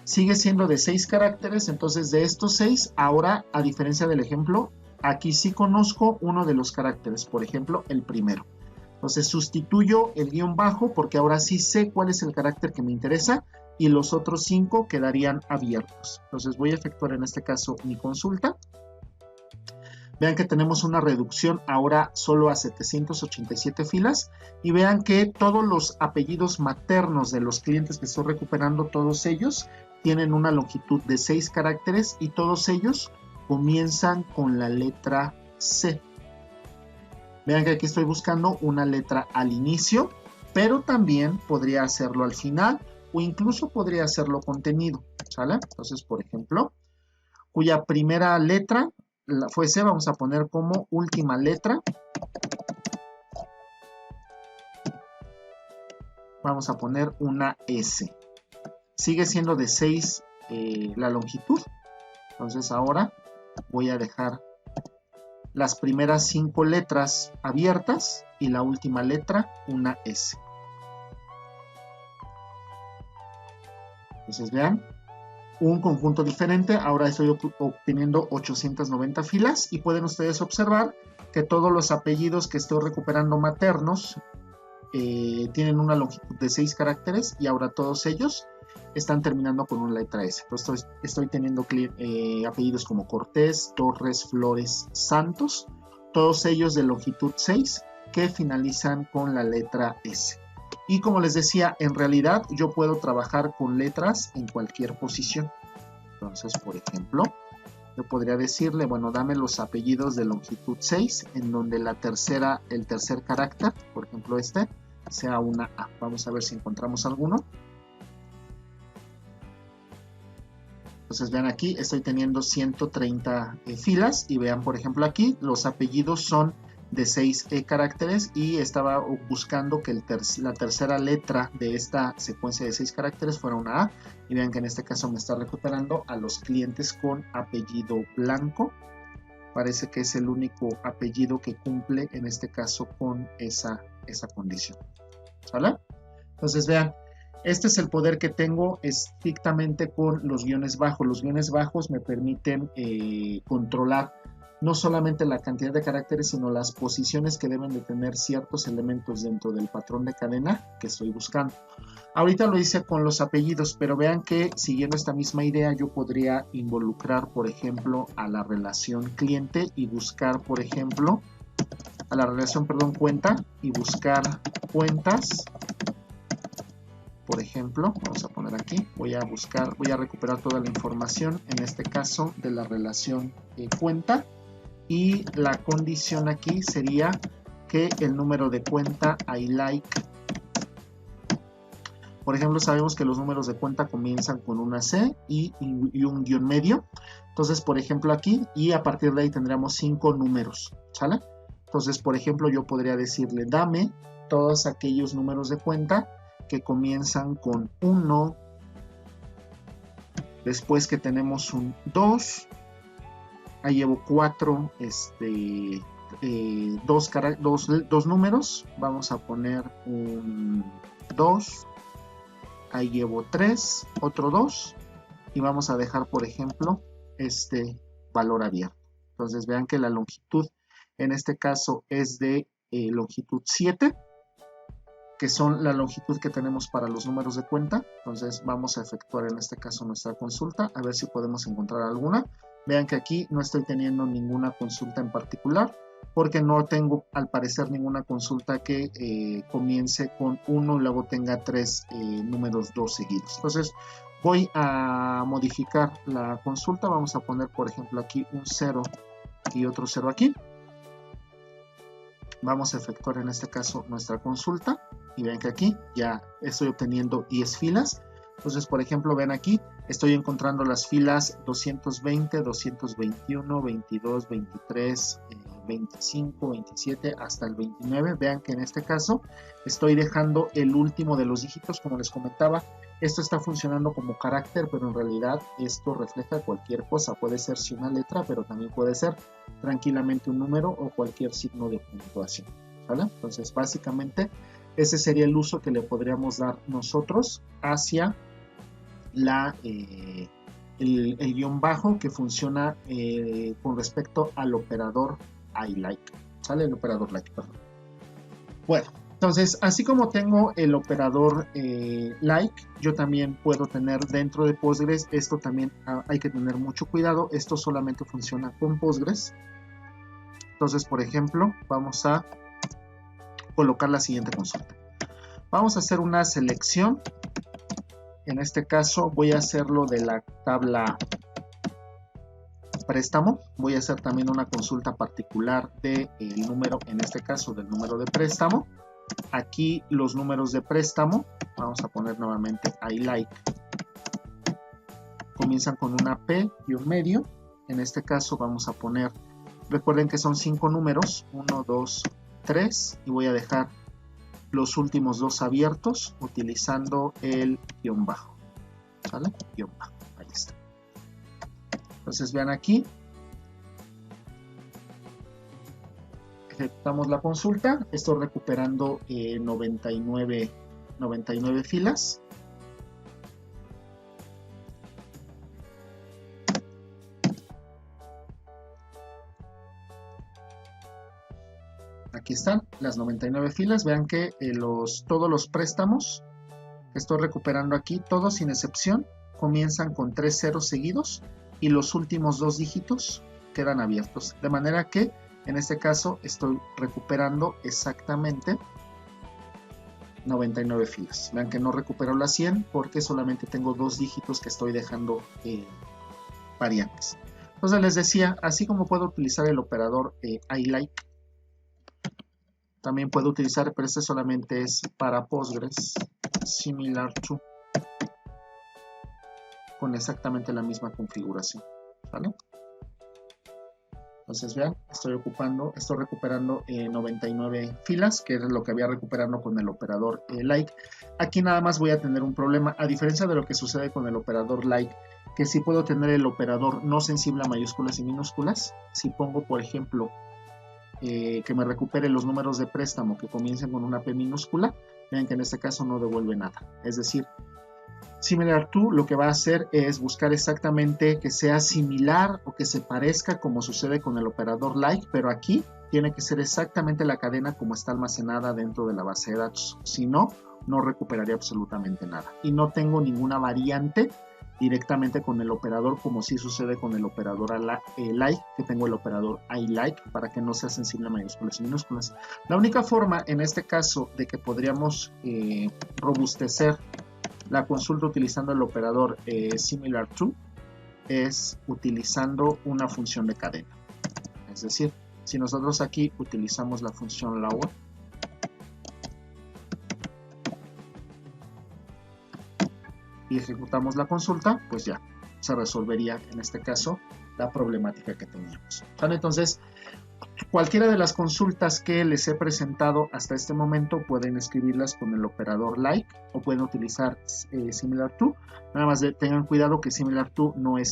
sigue siendo de 6 caracteres, entonces de estos 6, ahora, a diferencia del ejemplo, aquí sí conozco uno de los caracteres, por ejemplo, el primero. Entonces sustituyo el guión bajo porque ahora sí sé cuál es el carácter que me interesa y los otros 5 quedarían abiertos. Entonces voy a efectuar en este caso mi consulta. Vean que tenemos una reducción ahora solo a 787 filas y vean que todos los apellidos maternos de los clientes que estoy recuperando, todos ellos tienen una longitud de 6 caracteres y todos ellos comienzan con la letra C. Vean que aquí estoy buscando una letra al inicio, pero también podría hacerlo al final o incluso podría hacerlo contenido, ¿sale? Entonces, por ejemplo, cuya primera letra fue C, vamos a poner como última letra. Vamos a poner una S. Sigue siendo de 6 la longitud. Entonces ahora voy a dejar las primeras 5 letras abiertas y la última letra una S. Entonces vean, un conjunto diferente. Ahora estoy obteniendo 890 filas y pueden ustedes observar que todos los apellidos que estoy recuperando maternos tienen una longitud de 6 caracteres y ahora todos ellos están terminando con una letra S. Entonces estoy teniendo apellidos como Cortés, Torres, Flores, Santos, todos ellos de longitud 6 que finalizan con la letra S. Y como les decía, en realidad yo puedo trabajar con letras en cualquier posición. Entonces, por ejemplo, yo podría decirle, bueno, dame los apellidos de longitud 6, en donde el tercer carácter, por ejemplo sea una A. Vamos a ver si encontramos alguno. Entonces vean aquí, estoy teniendo 130 filas y vean por ejemplo aquí, los apellidos son de 6 caracteres y estaba buscando que la tercera letra de esta secuencia de 6 caracteres fuera una A. Y vean que en este caso me está recuperando a los clientes con apellido Blanco. Parece que es el único apellido que cumple en este caso con esa condición. ¿Sale? Entonces vean, este es el poder que tengo estrictamente con los guiones bajos. Los guiones bajos me permiten controlar no solamente la cantidad de caracteres, sino las posiciones que deben de tener ciertos elementos dentro del patrón de cadena que estoy buscando. Ahorita lo hice con los apellidos, pero vean que siguiendo esta misma idea yo podría involucrar, por ejemplo, a la relación cliente y buscar, por ejemplo, a la relación, cuenta y buscar cuentas. Por ejemplo, vamos a poner aquí, voy a recuperar toda la información, en este caso de la relación cuenta, y la condición aquí sería que el número de cuenta ILike. Por ejemplo, sabemos que los números de cuenta comienzan con una C y un guión medio. Entonces, por ejemplo, aquí, y a partir de ahí tendríamos 5 números, ¿sale? Entonces, por ejemplo, yo podría decirle, dame todos aquellos números de cuenta que comienzan con 1, después que tenemos un 2, ahí llevo 4, dos números, vamos a poner un 2, ahí llevo 3, otro 2, y vamos a dejar, por ejemplo, este valor abierto. Entonces vean que la longitud en este caso es de longitud 7, que son la longitud que tenemos para los números de cuenta. Entonces vamos a efectuar en este caso nuestra consulta, a ver si podemos encontrar alguna. Vean que aquí no estoy teniendo ninguna consulta en particular, porque no tengo al parecer ninguna consulta que comience con 1 y luego tenga 3 números 2 seguidos. Entonces voy a modificar la consulta, vamos a poner por ejemplo aquí un 0 y otro 0 aquí. Vamos a efectuar en este caso nuestra consulta y ven que aquí ya estoy obteniendo 10 filas. Entonces, por ejemplo, ven aquí, estoy encontrando las filas 220, 221, 22, 23, 25, 27 hasta el 29. Vean que en este caso estoy dejando el último de los dígitos, como les comentaba. Esto está funcionando como carácter, pero en realidad esto refleja cualquier cosa. Puede ser si una letra, pero también puede ser tranquilamente un número o cualquier signo de puntuación, ¿vale? Entonces, básicamente, ese sería el uso que le podríamos dar nosotros hacia el guión bajo que funciona con respecto al operador ILike, ¿sale? El operador like, perdón. Bueno, entonces, así como tengo el operador like, yo también puedo tener dentro de Postgres, esto también hay que tener mucho cuidado, esto solamente funciona con Postgres. Entonces, por ejemplo, vamos a colocar la siguiente consulta. Vamos a hacer una selección. En este caso voy a hacerlo de la tabla préstamo. Voy a hacer también una consulta particular del número, en este caso del número de préstamo. Aquí los números de préstamo, vamos a poner nuevamente ILike, comienzan con una P y un medio. En este caso vamos a poner, recuerden que son 5 números, 1, 2, 3, y voy a dejar los últimos 2 abiertos utilizando el guión bajo, ¿vale? Guión bajo, ahí está. Entonces vean aquí, ejecutamos la consulta, estoy recuperando 99 filas. Aquí están las 99 filas, vean que todos los préstamos que estoy recuperando aquí, todos sin excepción, comienzan con 3 ceros seguidos y los últimos 2 dígitos quedan abiertos, de manera que En este caso estoy recuperando exactamente 99 filas. Vean que no recupero las 100 porque solamente tengo 2 dígitos que estoy dejando variantes. Entonces les decía, así como puedo utilizar el operador iLike, también puedo utilizar, pero este solamente es para Postgres, similar to, con exactamente la misma configuración, ¿vale? Entonces vean, estoy recuperando 99 filas, que es lo que había recuperado con el operador like. Aquí nada más voy a tener un problema, a diferencia de lo que sucede con el operador like, que sí puedo tener el operador no sensible a mayúsculas y minúsculas. Si pongo, por ejemplo, que me recupere los números de préstamo que comiencen con una P minúscula, vean que en este caso no devuelve nada. Es decir, similar to lo que va a hacer es buscar exactamente que sea similar o que se parezca como sucede con el operador like, pero aquí tiene que ser exactamente la cadena como está almacenada dentro de la base de datos. Si no, no recuperaría absolutamente nada. Y no tengo ninguna variante directamente con el operador como sí sucede con el operador like, que tengo el operador iLike para que no sea sensible a mayúsculas y minúsculas. La única forma en este caso de que podríamos robustecer la consulta utilizando el operador similar to es utilizando una función de cadena. Es decir, si nosotros aquí utilizamos la función lower y ejecutamos la consulta, pues ya se resolvería en este caso la problemática que teníamos. ¿Vale? Entonces, cualquiera de las consultas que les he presentado hasta este momento pueden escribirlas con el operador like o pueden utilizar similar to. Nada más tengan cuidado que similar to no es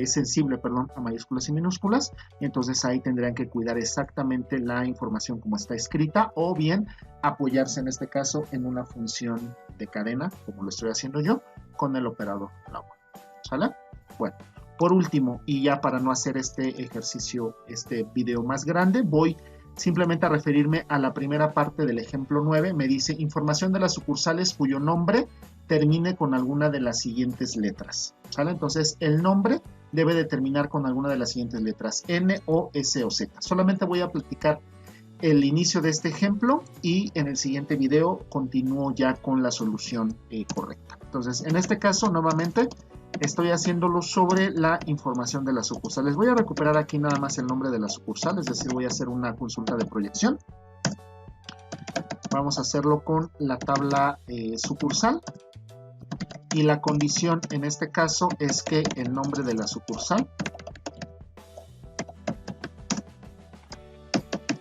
sensible a mayúsculas y minúsculas, y entonces ahí tendrían que cuidar exactamente la información como está escrita o bien apoyarse en este caso en una función de cadena como lo estoy haciendo yo con el operador lower. ¿Sale? Bueno. Por último, y ya para no hacer este ejercicio, este video más grande, voy simplemente a referirme a la primera parte del ejemplo 9. Me dice información de las sucursales cuyo nombre termine con alguna de las siguientes letras. ¿Sale? Entonces, el nombre debe de terminar con alguna de las siguientes letras, N, O, S o Z. Solamente voy a platicar el inicio de este ejemplo y en el siguiente video continúo ya con la solución correcta. Entonces, en este caso, nuevamente, estoy haciéndolo sobre la información de las sucursales. Voy a recuperar aquí nada más el nombre de la sucursal, es decir, voy a hacer una consulta de proyección. Vamos a hacerlo con la tabla sucursal. Y la condición en este caso es que el nombre de la sucursal,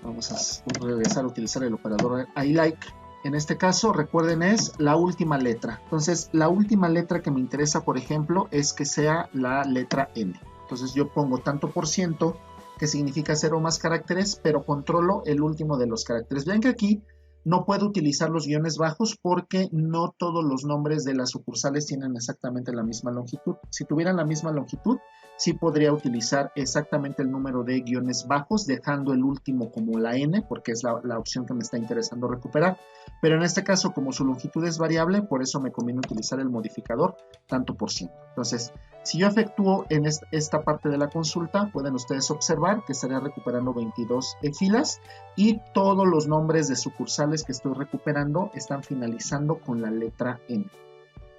vamos a regresar a utilizar el operador iLike. En este caso, recuerden, es la última letra. Entonces, la última letra que me interesa, por ejemplo, es que sea la letra N. Entonces, yo pongo tanto por ciento, que significa 0 más caracteres, pero controlo el último de los caracteres. Vean que aquí no puedo utilizar los guiones bajos porque no todos los nombres de las sucursales tienen exactamente la misma longitud. Si tuvieran la misma longitud, sí podría utilizar exactamente el número de guiones bajos, dejando el último como la N, porque es la opción que me está interesando recuperar. Pero en este caso, como su longitud es variable, por eso me conviene utilizar el modificador tanto por ciento. Entonces, si yo efectúo en esta parte de la consulta, pueden ustedes observar que estaría recuperando 22 filas y todos los nombres de sucursales que estoy recuperando están finalizando con la letra N.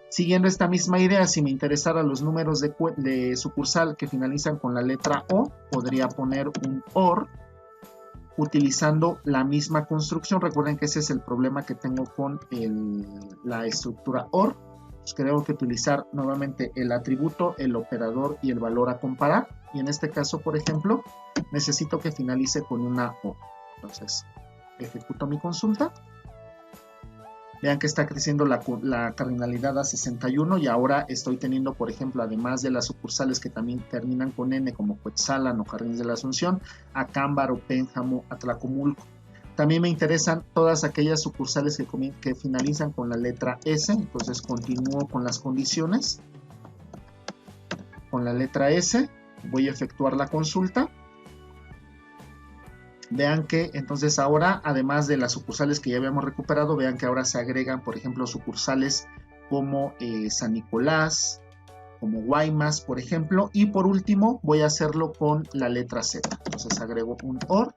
Siguiendo esta misma idea, si me interesara los números de sucursal que finalizan con la letra O, podría poner un OR utilizando la misma construcción. Recuerden que ese es el problema que tengo con la estructura OR. Pues tengo que utilizar nuevamente el atributo, el operador y el valor a comparar. Y en este caso, por ejemplo, necesito que finalice con una O. Entonces, ejecuto mi consulta. Vean que está creciendo la cardinalidad a 61 y ahora estoy teniendo, por ejemplo, además de las sucursales que también terminan con N, como Cuetzalan o Jardines de la Asunción, Acámbaro, Pénjamo, Atlacomulco. También me interesan todas aquellas sucursales que finalizan con la letra S, entonces continúo con las condiciones. Con la letra S voy a efectuar la consulta. Vean que entonces ahora, además de las sucursales que ya habíamos recuperado, vean que ahora se agregan, por ejemplo, sucursales como San Nicolás, como Guaymas, por ejemplo. Y por último, voy a hacerlo con la letra Z. Entonces agrego un OR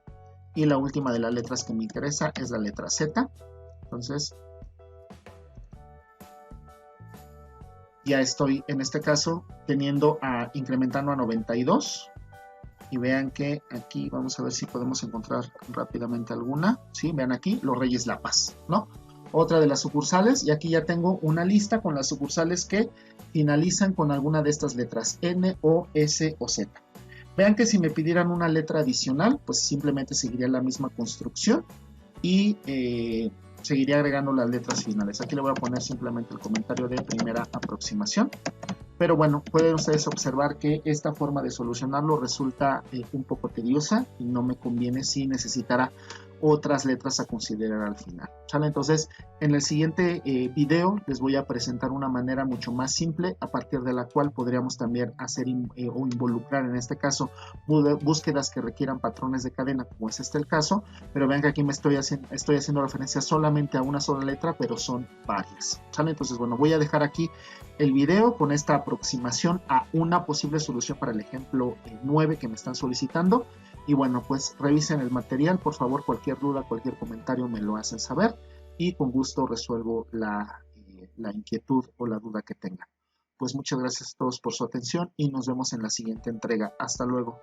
y la última de las letras que me interesa es la letra Z. Entonces ya estoy en este caso incrementando a 92. Y vean que aquí vamos a ver si podemos encontrar rápidamente alguna. ¿Sí? Vean aquí, Los Reyes La Paz, ¿no? Otra de las sucursales, y aquí ya tengo una lista con las sucursales que finalizan con alguna de estas letras, N, O, S o Z. Vean que si me pidieran una letra adicional, pues simplemente seguiría la misma construcción y seguiría agregando las letras finales. Aquí le voy a poner simplemente el comentario de primera aproximación. Pero bueno, pueden ustedes observar que esta forma de solucionarlo resulta un poco tediosa y no me conviene si necesitara otras letras a considerar al final. ¿Sale? Entonces, en el siguiente video les voy a presentar una manera mucho más simple a partir de la cual podríamos también hacer o involucrar en este caso búsquedas que requieran patrones de cadena, como es este el caso, pero vean que aquí me estoy haciendo referencia solamente a una sola letra, pero son varias. ¿Sale? Entonces, bueno, voy a dejar aquí el video con esta aproximación a una posible solución para el ejemplo 9 que me están solicitando. Y bueno, pues revisen el material, por favor, cualquier duda, cualquier comentario me lo hacen saber y con gusto resuelvo la inquietud o la duda que tengan. Pues muchas gracias a todos por su atención y nos vemos en la siguiente entrega. Hasta luego.